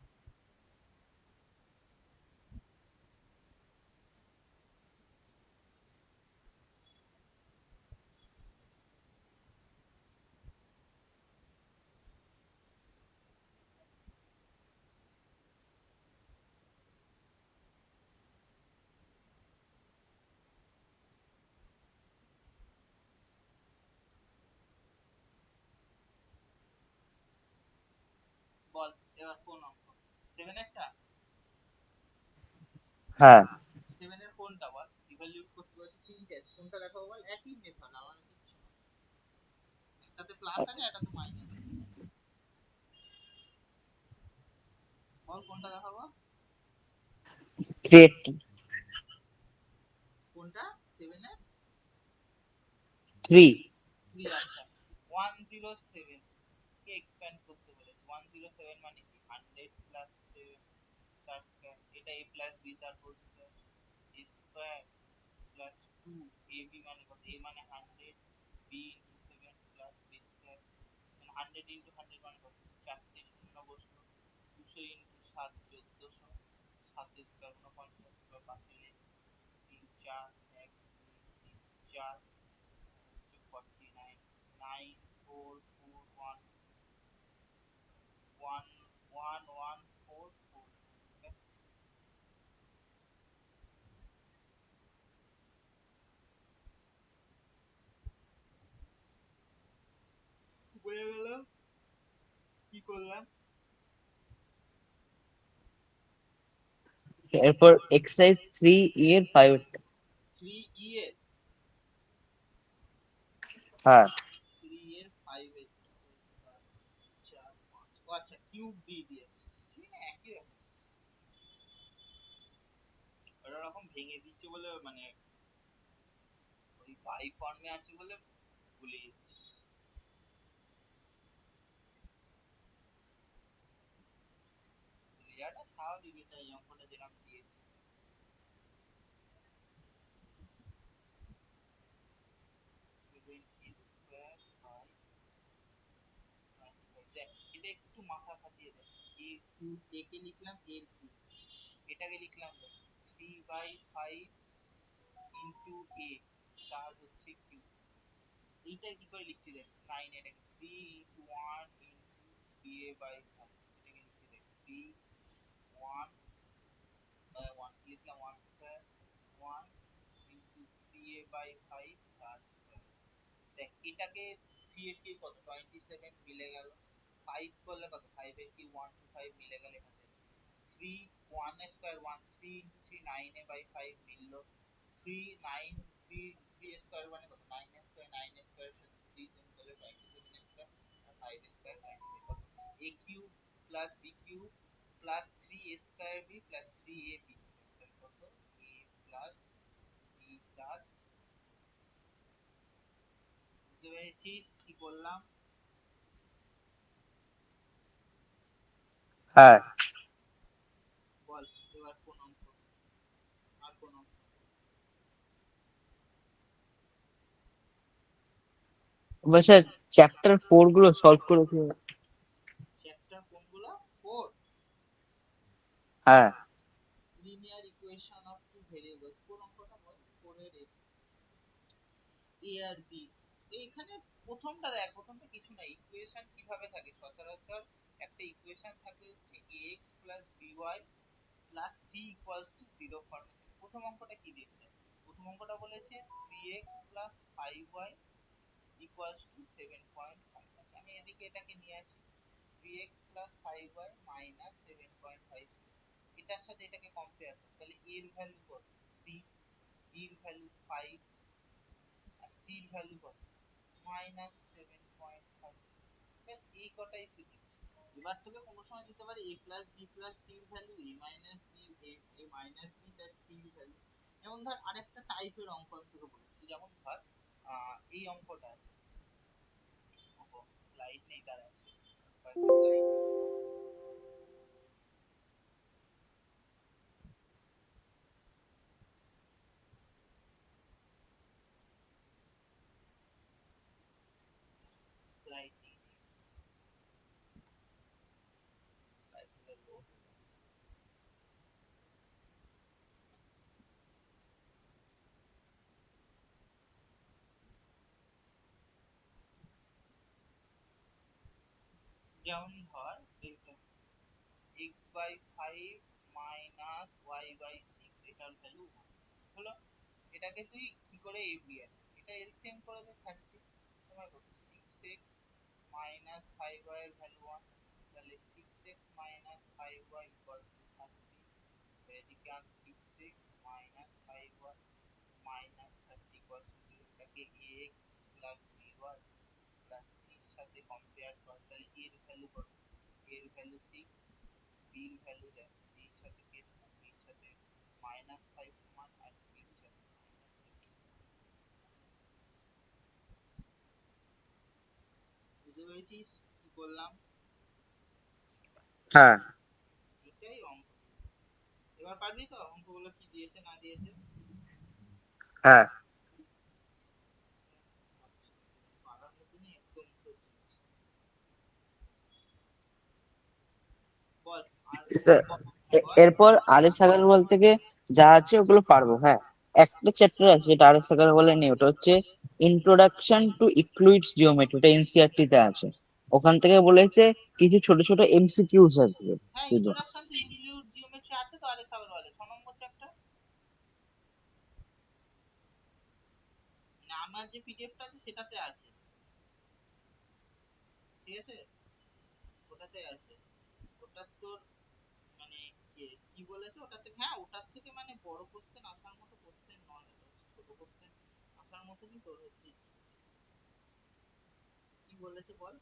বল এবার কোন অঙ্ক? 7 একটা, হ্যাঁ। 7 এর কোনটা বল? ইভালুয়েট করতে বলছে তিনটে আছে, কোনটা দেখাবো বল? একই মেথড, আমার কিছু না, একটাতে প্লাস আছে একটাতে মাইনাস। বল কোনটা দেখাবো? 3, কোনটা 7 এর? 3। 3, আচ্ছা। 107 কে এক্সপ্যান্ড করতে বলেছে। 107 মানে কি 100 প্লাস 7 তার স্কয়ার, এটা a প্লাস b তার whole square, a square plus 2 ab মানে কত, a মানে 100 b into 7 plus b square, মানে 100 ইনটু 100 মানে কত, চারটে শূন্য বসলো, 200 ইনটু 7 1400, 7 স্কয়ার 49 স্কয়ার পাশে লিখ, 3 4 1 2 3 4 হচ্ছে 49, 9 4 4 1 1 1 1 4 4। বোঝা গেল কি করলাম? এরপর এক্সারসাইজ 3 এর 5 এর। 3 এর, হ্যাঁ। 3 এর 5 এর 4 5, ও আচ্ছা কিউব দিয়ে দিয়েছে, কিছুই না একই রকম। ওটা রকম ভেঙে দিচ্ছে বলে মানে ওই বাই ফর্মে আছে বলে ভুলে যাচ্ছি। ভুলে যাওয়াটা স্বাভাবিক, এটা এই অঙ্কটা যেরকম দিয়েছে। 7 স্কয়ার বাই 95। দেখ এটা একটু মাথা খাটিয়ে দেখ, এ কিউব, এ কে লিখলাম এর কিউব, এটাকে লিখলাম দেখ 3/5 ইন্টু এ তার হচ্ছে কিউব। এইটা কি করে লিখছি দেখ, 9 এটাকে 3 ইন্টু 1 ইন্টু 3a/5, এটাকে লিখছি দেখ 3 1 1 লিখলাম 1 স্কয়ার 1 ইন্টু 3a/5 তার স্কয়ার। দেখ এটাকে 3 এর কিউব কত 27 মিলে গেল, 5 করলে কত 5 এর কিউব 1 2 5 মিলে গেল এখানে। 3 1 এর স্কয়ার 1, 3 ইন্টু 3 9a/5 মিললো। 3 9 3 3 স্কয়ার মানে কত 9 স্কয়ার, 9 স্কয়ার সাথে 3 গুণ করলে 27 স্কয়ার, আর 5 স্কয়ার 25 কত, a cube plus b cube plus 3 square b plus 3ab square, তাহলে কত a প্লাস b তার বুঝতে পেরেছিস কি করলাম? হ্যাঁ। বল এবার কোন অঙ্ক, আর কোন অঙ্ক? এবার স্যার চ্যাপ্টার 4 গুলো সলভ করেছি। চ্যাপ্টার কোনগুলো? 4? হ্যাঁ। Linear equation of two variables, কোন অঙ্কটা বল? 4 এর এ আর বি। এইখানে প্রথমটা দেখ, প্রথমটা কিছু না, ইকুয়েশন কিভাবে থাকে সচরাচর? একটা ইকুয়েশন থাকে হচ্ছে ax by plus c equals to 0 ফর্মে থাকে। প্রথম অঙ্কটা কি দিয়েছে? প্রথম অঙ্কটা বলেছে 3x 5y ইকুয়ালস টু 7.5। আচ্ছা আমি এদিকে এটাকে নিয়ে আসি, 3x 5y মাইনাস 7.5, এটার সাথে এটাকে কম্পেয়ার করি, তাহলে এর ভ্যালু কত? 3, বির ভ্যালু 5, আর সির ভ্যালু কত? মাইনাস 7.5। ব্যাস এই কটাই তুই দিচ্ছিস। এবার তোকে কোনো সময় দিতে পারে a plus b plus c এর value, a minus b, a minus b plus c এর ভ্যালু। যেমন ধর আরেকটা টাইপের অঙ্ক আমি তোকে বলেছি, যেমন ধর এই অঙ্কটা আছে, স্লাইড নেই, তার আছে কয়েকটা স্লাইড নেই, স্লাইড নেই, স্লাইড গুলো লোড। যেমন ধর এইটা x by 5 minus y by 6, এটার ভ্যালু 1 হলো। এটাকে তুই কি করে এবিএন, এটা এলসিএম করে দে 30, তোমার কত? 6x মাইনাস 5y এর ভ্যালু 1, তাহলে 6x minus 5y equals to 30। এদিকে আন 6x minus 5y minus 30 equals to 0। এটাকে ax plus by plus c এর সাথে কম্পেয়ার কর, তাহলে এর ভ্যালু কত? এর ভ্যালু 6, বির ভ্যালু দেখ, বির সাথে কে সমান? বির সাথে মাইনাস 5 সমান, আর সির সাথে মাইনাস 7। বুঝতে পেরেছিস কি করলাম? হ্যাঁ। এটাই অঙ্ক দিয়েছে। এবার পারবি তো অঙ্কগুলো কি দিয়েছে না দিয়েছে? হ্যাঁ আচ্ছা, পারার মতনই একদম তোর জিনিস। বল আর কোন, স্যার, বল। এরপর আর এস আগরওয়াল থেকে যা আছে ওগুলো পারবো। হ্যাঁ, একটা চ্যাপ্টার আছে যেটা আর এস আগরওয়ালে নেই, ওটা হচ্ছে ইন্ট্রোডাকশন টু ইউক্লিডস জিওমেট্রি, ওটা এনসিইআরটি তে আছে। ওখান থেকে বলেছে কিছু ছোট ছোট এমসিকিউস আসবে হ্যাঁ, শুধু। ইন্ট্রোডাকশন টু ইউক্লিড জিওমেট্রি আছে তো আরএস আগরওয়ালে 6 নম্বর চ্যাপ্টার। মানে আমার যে পিডিএফটা আছে সেটাতে আছে, ঠিক আছে, ওটাতে আছে। ওটা তোর মানে কি বলেছে ওটা থেকে, হ্যাঁ ওটার থেকে মানে বড় কোশ্চেন আসার মতো কোশ্চেন নয়, এটা হচ্ছে ছোট কোশ্চেন আসার মতনই তোর হচ্ছে জিনিস। কি বলেছে বল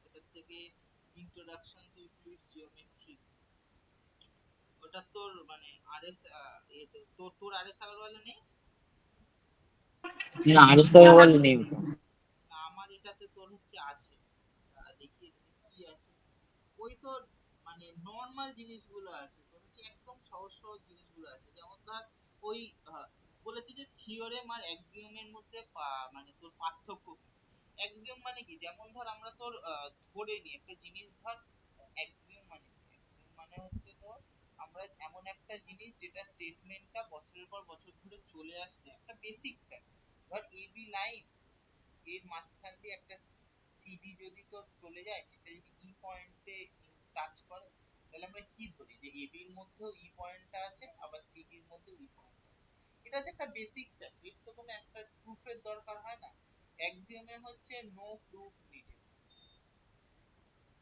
ওটার থেকে? ইন্ট্রোডাকশন টু ইউক্লিডস জিওমেট্রি, ওটা তোর মানে আরএস, তোর তোর আরএস আগরওয়ালে নেই? না, আর এস আগরওয়াল নেই ওটা। না আমার এটাতে তোর হচ্ছে আছে, তারা দেখি এটাতে কি আছে। ওই তোর মানে নর্মাল জিনিসগুলো আছে, তোর হচ্ছে একদম সহজ সহজ জিনিসগুলো আছে। যেমন ধর ওই বলেছে যে থিওরেম আর অ্যাক্সিওমের মধ্যে মানে তোর পার্থক্য কি। অ্যাক্সিওম মানে কি? যেমন ধর আমরা তোর ধরে নিই একটা জিনিস, ধর অ্যাক্সিওম মানে কি? অ্যাক্সিওম মানে হচ্ছে তোর আমরা এমন একটা জিনিস যেটা স্টেটমেন্টটা বছরের পর বছর ধরে চলে আসছে, একটা বেসিক ফ্যাক্ট। ধর এবি লাইন, এর মাঝখান দিয়ে একটা সিডি যদি তোর চলে যায়, সেটা যদি ই পয়েন্টে টাচ করে, তাহলে আমরা কি ধরি যে এবি এর মধ্যেও ই পয়েন্টটা আছে, আবার সিডি এর মধ্যেও ই পয়েন্ট আছে। এটা হচ্ছে একটা বেসিক ফ্যাক্ট, এর তো কোনো একটা প্রুফের দরকার হয় না। অ্যাক্সিওমে হচ্ছে নো প্রুফ নিডেড,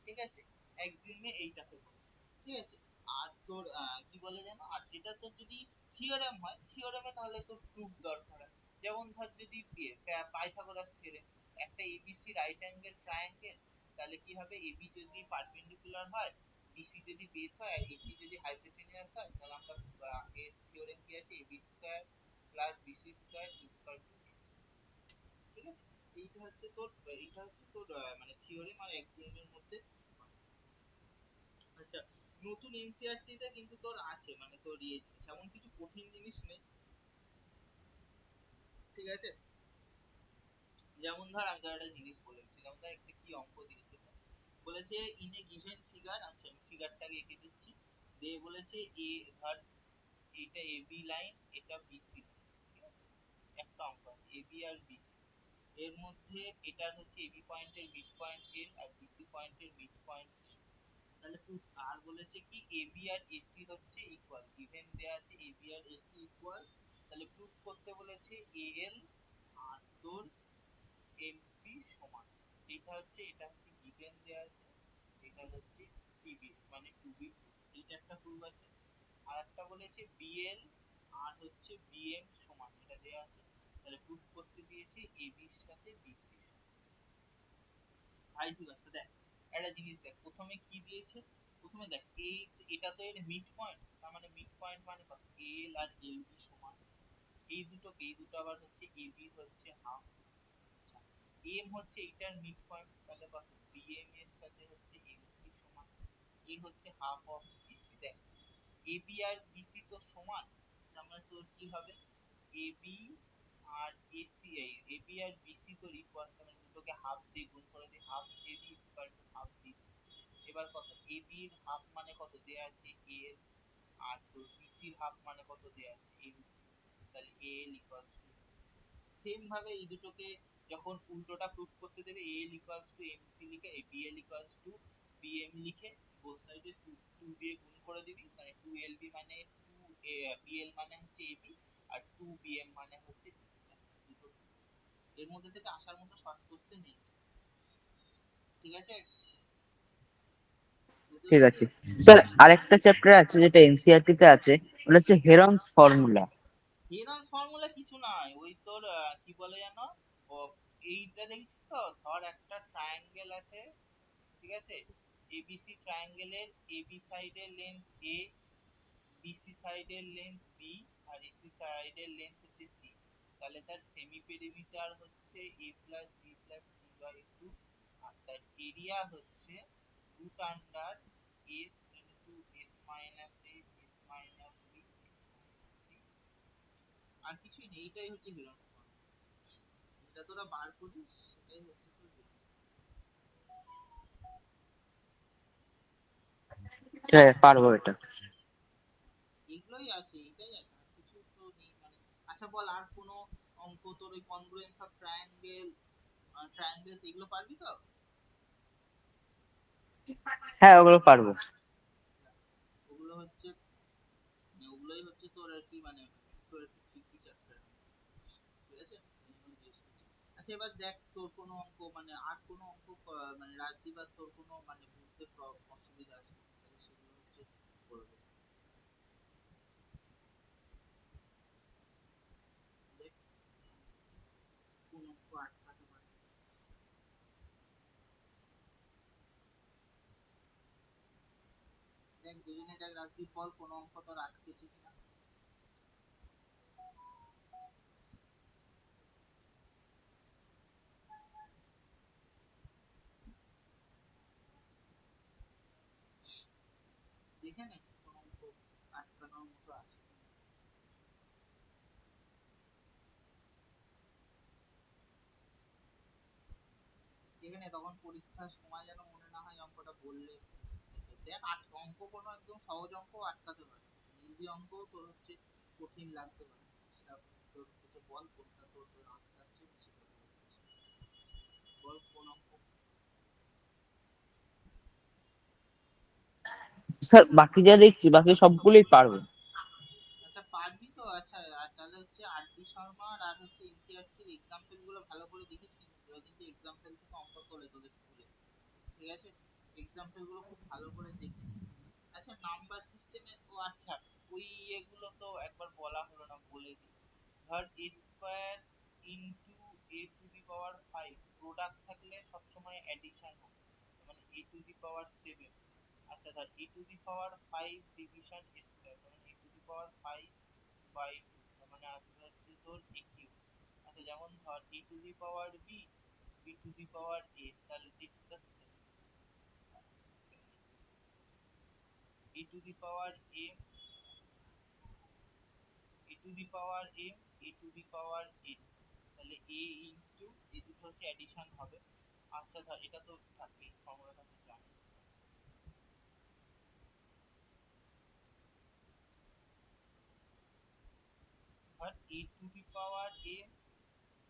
ঠিক আছে, অ্যাক্সিওমে এইটাকে বলে, ঠিক আছে। আর তোর কি বলে জানো, আর যেটা তোর যদি থিওরেম হয়, থিওরেমে তাহলে তোর প্রুফ দরকার হয়। যেমন ধর যদি পাইথাগোরাস থিওরেম, একটা এবিসি রাইট অ্যাঙ্গেল ট্রায়াঙ্গেল, তাহলে কি হবে? এবি যদি পারপেন্ডিকুলার হয়, বিসি যদি বেস হয়, আর এসি যদি হাইপোটেনিয়াস হয়, তাহলে আমরা এর থিওরেম কি আছে? AB square plus BC square equal to AC, ঠিক আছে। এইটা হচ্ছে তোর এইটা হচ্ছে তোর মানে থিওরেম আর অ্যাক্সিওমের মধ্যে। আচ্ছা, নতুন এনসিইআরটি তে কিন্তু তোর আছে মানে তোর ইয়ে জিনিস, এমন কিছু কঠিন জিনিস নেই, ঠিক আছে? যেমন ধর আমি তোর একটা জিনিস বলেছি, যেমন ধর একটা কি অঙ্ক দিয়েছে, বলেছে ইন এ গিভেন ফিগার, আচ্ছা আমি ফিগারটাকে এঁকে দিচ্ছি, দিয়ে বলেছে এ, ধর এটা এ বি লাইন, এটা বিসি লাইন, ঠিক আছে? একটা অঙ্ক আছে এ বি আর বিসি, এর মধ্যে এটার হচ্ছে এবি পয়েন্টের মিড পয়েন্ট এল আর বিসি পয়েন্টের মিড পয়েন্ট, তাহলে প্রুফ। আর বলেছে কি এবি আর এসি হচ্ছে ইকুয়াল, গিভেন দেয়া আছে এবি আর এসি ইকুয়াল, তাহলে প্রুফ করতে বলেছে এএল আর তোর এমসি সমান, এটা হচ্ছে গিভেন দেয়া আছে, এটা হচ্ছে টিবি মানে টু বি প্রুফ, এইটা একটা প্রুফ আছে। আর একটা বলেছে বিএল আর হচ্ছে বিএম সমান, এটা দেয়া আছে, তাহলে প্রুফ করতে দিয়েছে এবির সাথে বিসি সমান, ভাইস ভার্সা। দেখ একটা জিনিস দেখ, প্রথমে কি দিয়েছে, প্রথমে দেখ এই, এটা তো এর মিড পয়েন্ট, তার মানে মিড পয়েন্ট মানে কত, এল আর এল বি সমান, এই দুটো আবার হচ্ছে এবি হচ্ছে হাফ, আচ্ছা এম হচ্ছে এইটার মিড পয়েন্ট, তাহলে কত, বিএম এর সাথে হচ্ছে এমসি সমান, এ হচ্ছে হাফ অফ বিসি। দেখ এবি আর বিসি তো সমান, তার মানে তোর কি হবে, এবি আর এসি, এবি আর বিসি তো ইকুয়াল, তার মানে দুটোকে হাফ দিয়ে গুণ করে দিই, half AB equal to half BC. এবার কত, এবি এর হাফ মানে কত দেয়া আছে এল, আর তোর বিসির হাফ মানে কত দেয়া আছে এমসি, তাহলে এল ইকুয়ালস টু, সেম ভাবে এই দুটোকে যখন উল্টোটা প্রুফ করতে দেবে, এল ইকুয়ালস টু এমসি লিখে বিএল ইকুয়ালস টু বিএম লিখে বোথ সাইডে টু দিয়ে গুণ করে দিবি, মানে টু এল বি মানে টু বিএল মানে হচ্ছে এবি, আর টু বিএম মানে হচ্ছে বিসি, দুটো। এর মধ্যে থেকে আসার মতো শর্ট কোশ্চেন নেই, ঠিক আছে? বুঝতে ঠিক আছে পেরেছিস? স্যার, আরেকটা চ্যাপ্টার আছে যেটা এনসিইআরটি তে আছে, ওটা হচ্ছে হেরনস ফর্মুলা। হেরনস ফর্মুলা কিছু নয়, ওই তোর কি বলে জানো, ও এইটা দেখছিস তো, ধর একটা ট্রায়াঙ্গেল আছে, ঠিক আছে? এবিসি ট্রায়াঙ্গেলের এবি সাইডের লেন্থ এ, বিসি সাইডের লেন্থ বি, আর এসি সাইডের লেন্থ হচ্ছে সি, তাহলে তার সেমি পেরিমিটার হচ্ছে a plus b plus c by two, আর তার এরিয়া হচ্ছে root under s into s minus a s minus b s minus c, আর কিছুই নেই, এইটাই হচ্ছে হিরন্স ফর্মুলা, যেটা তোরা বার করিস সেটাই হচ্ছে তোর হিরন্স। ঠিক আছে, পারবো এটা। এগুলোই আছে, এটাই আছে, আর কিছু তো নেই মানে। আচ্ছা বল, আর কোনো অঙ্ক তোর ওই কনগ্রুয়েন্স অফ ট্রায়াঙ্গেল, ট্রায়াঙ্গেলস এগুলো পারবি তো? হ্যাঁ, ওগুলো পারবো। ওগুলো হচ্ছে, ওগুলোই হচ্ছে তোর আর কি মানে তোর একটু ট্রিকি চ্যাপ্টার, ঠিক আছে? এই জন্য জিজ্ঞেস করছি। আচ্ছা এবার দেখ তোর কোনো অঙ্ক মানে আর কোনো অঙ্ক মানে রাজদীপ আর তোর কোনো মানে বুঝতে অসুবিধা আছে কিনা, তাহলে সেগুলো হচ্ছে বলে দেবো। দেখ কোন অঙ্ক আটকাতে পারে, দেখ দুজনে দেখ, রাজদীপ বল কোন অঙ্ক তোর আটকেছে কিনা। দেখে নে কোন অঙ্ক আটকানোর মতো আছে কিনা। দেখে নে, তখন পরীক্ষার সময় যেন মনে না হয় অঙ্কটা বললে। দেখ অঙ্ক কোনো একদম সহজ অঙ্ক আটকাতে পারে, ইজি অঙ্ক তোর হচ্ছে কঠিন লাগতে পারে, সেটা তোর হচ্ছে বল কোনটা তোর তোর আটকাচ্ছে, আমি সেটা বলে দিচ্ছি। বল কোন অঙ্ক। স্যার বাকি যা দেখছি বাকি সবগুলোই পারবো। আচ্ছা পারবি তো, আচ্ছা আর তাহলে হচ্ছে আর ডি শর্মার আর হচ্ছে এনসিইআরটির এক্সাম্পল গুলো ভালো করে দেখিস, কিন্তু তোরা কিন্তু এক্সাম্পল থেকে অঙ্ক তোলে তোদের স্কুলে, ঠিক আছে? এক্সাম্পল গুলো খুব ভালো করে দেখে নিস। আচ্ছা নাম্বার সিস্টেমের, ও আচ্ছা ওই এগুলো তো একবার বলা হলো না, বলে দিই। ধর a square into a to the power five, product থাকলে সবসময় অ্যাডিশন হয়, মানে a to the power seven. আচ্ছা ধর a to the power five division a square, মানে a to the power five by two, তার মানে আসবে হচ্ছে তোর এ কিউব। আচ্ছা যেমন ধর a to the power b, b to the power a, তাহলে এটা a to the power a, a to the power m, a to the power n, তাহলে এ ইন্টু এই দুটো হচ্ছে অ্যাডিশন হবে। আচ্ছা ধর এটা তো থাকবেই, ফর্মুলাটা তো জানিস। ধর a to the power a,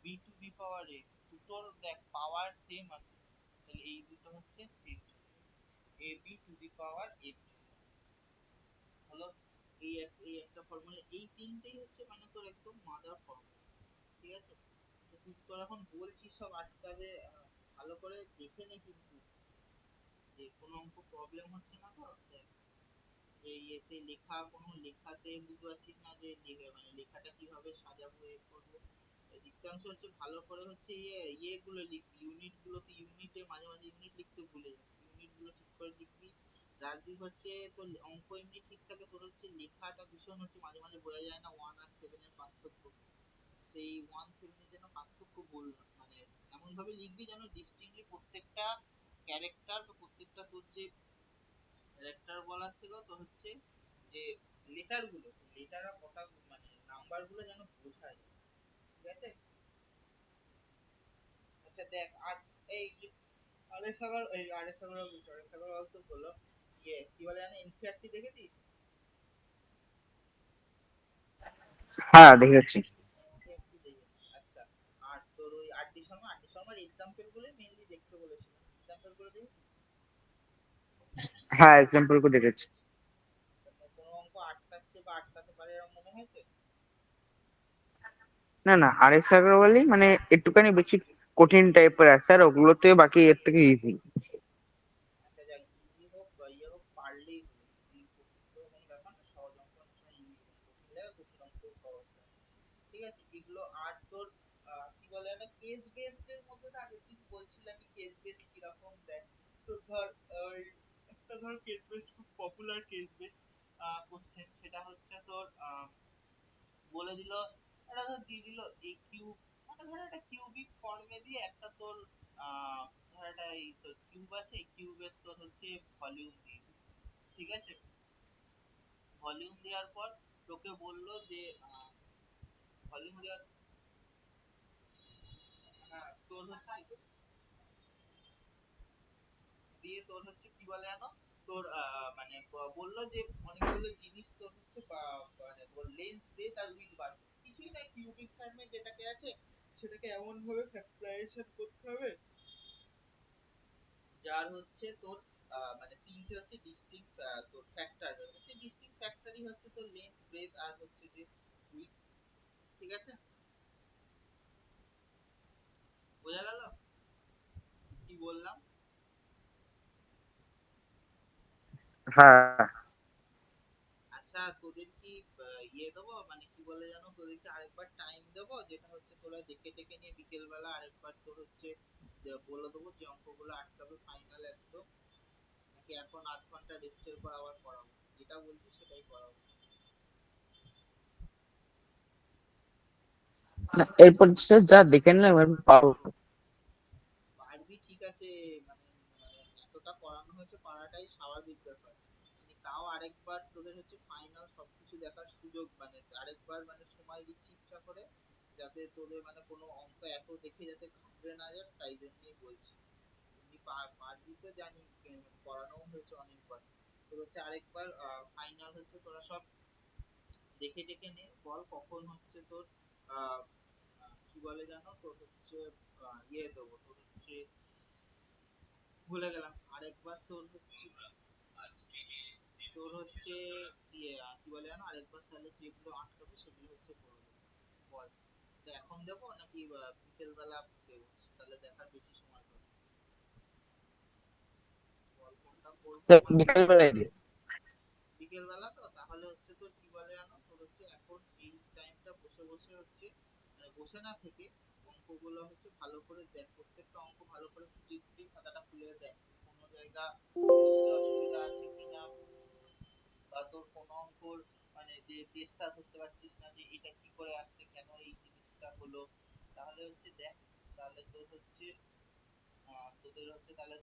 B to the power a, দুটোর দেখ পাওয়ার সেম আছে, তাহলে এই দুটো হচ্ছে সেম চলে যাবে, A B to the power n চলে যাবে। হলো এই একটা ফর্মুলা, এই তিনটেই হচ্ছে মানে তোর একদম মাদার ফর্মুলা। ঠিক আছে, তো তুই তোর এখন বলছিস সব আটকাবে, ভালো করে দেখে নে কিন্তু, যে কোনো অঙ্ক প্রবলেম হচ্ছে না তো। দেখ, যে ইয়েতে লেখা, কোনো লেখাতে বুঝতে পারছিস না যে মানে লেখাটা কিভাবে সাজাবো এ করবো, অধিকাংশ হচ্ছে ভালো করে হচ্ছে ইয়েগুলো লিখবি, ইউনিট গুলোতে, ইউনিটে মাঝে মাঝে ইউনিট লিখতে ভুলে যাস, ইউনিট গুলো ঠিক করে লিখবি। রাজদীপ হচ্ছে তোর অঙ্ক এমনি ঠিক থাকে, তোর হচ্ছে লেখাটা ভীষণ হচ্ছে মাঝে মাঝে বোঝা যায় না, 1 আর 7 এর পার্থক্য, সেই 1 7 এর যেন পার্থক্য বল, মানে এমন ভাবে লিখবি যেন ডিস্টিংক্টলি প্রত্যেকটা ক্যারেক্টার বা প্রত্যেকটা তোর যে ক্যারেক্টার বলার থেকেও তো হচ্ছে যে লেটার গুলো, সেই লেটার আর কথা মানে নাম্বার গুলো যেন বোঝা যায়। ঠিক আছে, আচ্ছা দেখ আর এই আরএস সাগর, এই আরএস সাগর বলছো, আরএস সাগর তো বলো, কি বলে জানো, এনসিআরটি দেখেছিস? হ্যাঁ, দেখেছি। এনসিআরটি দেখেছিস, আচ্ছা। আর তোর ওই আর ডি শর্মার এক্সাম্পল গুলো মেইনলি দেখতে বলেছিলাম, এক্সাম্পল গুলো দেখেছিস? হ্যাঁ, এক্সাম্পল করে দেখেছি। আচ্ছা, কোনো অঙ্ক আটকাচ্ছে বা আটকাতে পারে এরকম মনে হয়েছে? না না, আরএস আগরওয়ালি মানে একটুখানি বেশি কঠিন টাইপের আছে, আর ওগুলোতে বাকি এর থেকে ইজি। আচ্ছা যাক, ইজি হোক বা ইয়ে হোক, পারলেই হলো, ইজি কঠিন তো কোনো ব্যাপার না, সহজ অঙ্ক অনেক সময় ইজি, কঠিন লাগে, কঠিন অঙ্ক সহজ লাগে। ঠিক আছে, এগুলো আর তোর কি বলে না, কেস বেসড এর মধ্যে থাকে, তুই বলছিলাম কেস বেসড কিরকম দেখ, তো ধর ওই একটা ধর কেস বেসড, খুব পপুলার কেস বেসড কোশ্চেন, সেটা হচ্ছে তোর বলে দিল, এটা ধর দিয়ে দিল এ কিউব, মানে ধর একটা কিউবিক ফর্মে দিয়ে একটা তোর ধর একটা এই তোর কিউব আছে, এই কিউবের তোর হচ্ছে ভলিউম দিয়ে দিল। ঠিক আছে, ভলিউম দেওয়ার পর তোকে বললো যে ভলিউম দেওয়ার, হ্যাঁ তোর হচ্ছে দিয়ে তোর হচ্ছে কি বলে জানো, তোর মানে বললো যে অনেকগুলো জিনিস তোর হচ্ছে মানে তোর লেন্থ ব্রেথ আর উইডথ বার করতে, কিছুই নাই, কিউবিক ফর্মে যেটাকে আছে সেটাকে এমন ভাবে ফ্যাক্টরাইজেশন করতে হবে যার হচ্ছে তোর মানে তিনটে হচ্ছে ডিস্টিংক্ট তোর ফ্যাক্টর হবে, সেই ডিস্টিংক্ট ফ্যাক্টরই হচ্ছে তোর লেন্থ ব্রেথ আর হচ্ছে যে উইডথ। ঠিক আছে, বোঝা গেল কি বললাম? হ্যাঁ। আচ্ছা তোদের কি ইয়ে দেবো, মানে কি বলে জানো, তোদেরকে আরেকবার টাইম দেবো, যেটা হচ্ছে তোরা দেখে টেকে নিয়ে বিকেল বেলা আরেকবার তোর হচ্ছে বলে দেবো যে অঙ্কগুলো আটকাবে ফাইনাল একদম, নাকি এখন 8 ঘন্টা রেস্টের পর আবার পড়াবো? যেটা বলবি সেটাই পড়াবো। না, এরপর স্যার যা দেখে নিলাম এরপর পাবো। পারবি ঠিক আছে, মানে মানে এতটা পড়ানো হয়েছে, পারাটাই স্বাভাবিক ব্যাপার, মানে তাও আরেকবার তোদের হচ্ছে ফাইনাল সবকিছু দেখার সুযোগ, মানে আরেকবার মানে সময় দিচ্ছি ইচ্ছা করে, যাতে তোদের মানে কোনো অঙ্ক এত দেখে যাতে ঘাবড়ে না যাস, তাই জন্যই বলছি। এমনি পারবি তো জানি, পড়ানো হয়েছে অনেকবার, তোর হচ্ছে আরেকবার ফাইনাল হচ্ছে তোরা সব দেখে টেকে নে, বল কখন হচ্ছে তোর আহ কি বলে জানো, তোর হচ্ছে ইয়ে দেবো, তোর হচ্ছে ভুলে গেলাম আরেকবার, তোর হচ্ছে ইয়ে কি বলে জানো, আরেকবার তাহলে যেগুলো আটকাবে সেগুলো হচ্ছে বলে দেবো। বল, এটা এখন দেবো নাকি বিকেল বেলা দেবো, তাহলে দেখার বেশি সময় পাবে? বল কোনটা করবো মানে। বিকাল বেলায় দিও। বিকেল বেলা তো তাহলে হচ্ছে তোর কি বলে জানো, তোর হচ্ছে এখন এই টাইমটা বসে বসে হচ্ছে, মানে বসে না থেকে অঙ্কগুলো হচ্ছে ভালো করে দেখ, প্রত্যেকটা অঙ্ক ভালো করে খুঁটিয়ে খুঁটিয়ে খাতাটা খুলে দেখ, কোনো জায়গা বুঝতে অসুবিধা আছে কিনা, বা তোর কোনো অঙ্কর মানে যে পেজটা ধরতে পারছিস না যে এটা কি করে আসছে, কেন এই জিনিসটা হলো, তাহলে হচ্ছে দেখ, তাহলে তোর হচ্ছে তোদের হচ্ছে তাহলে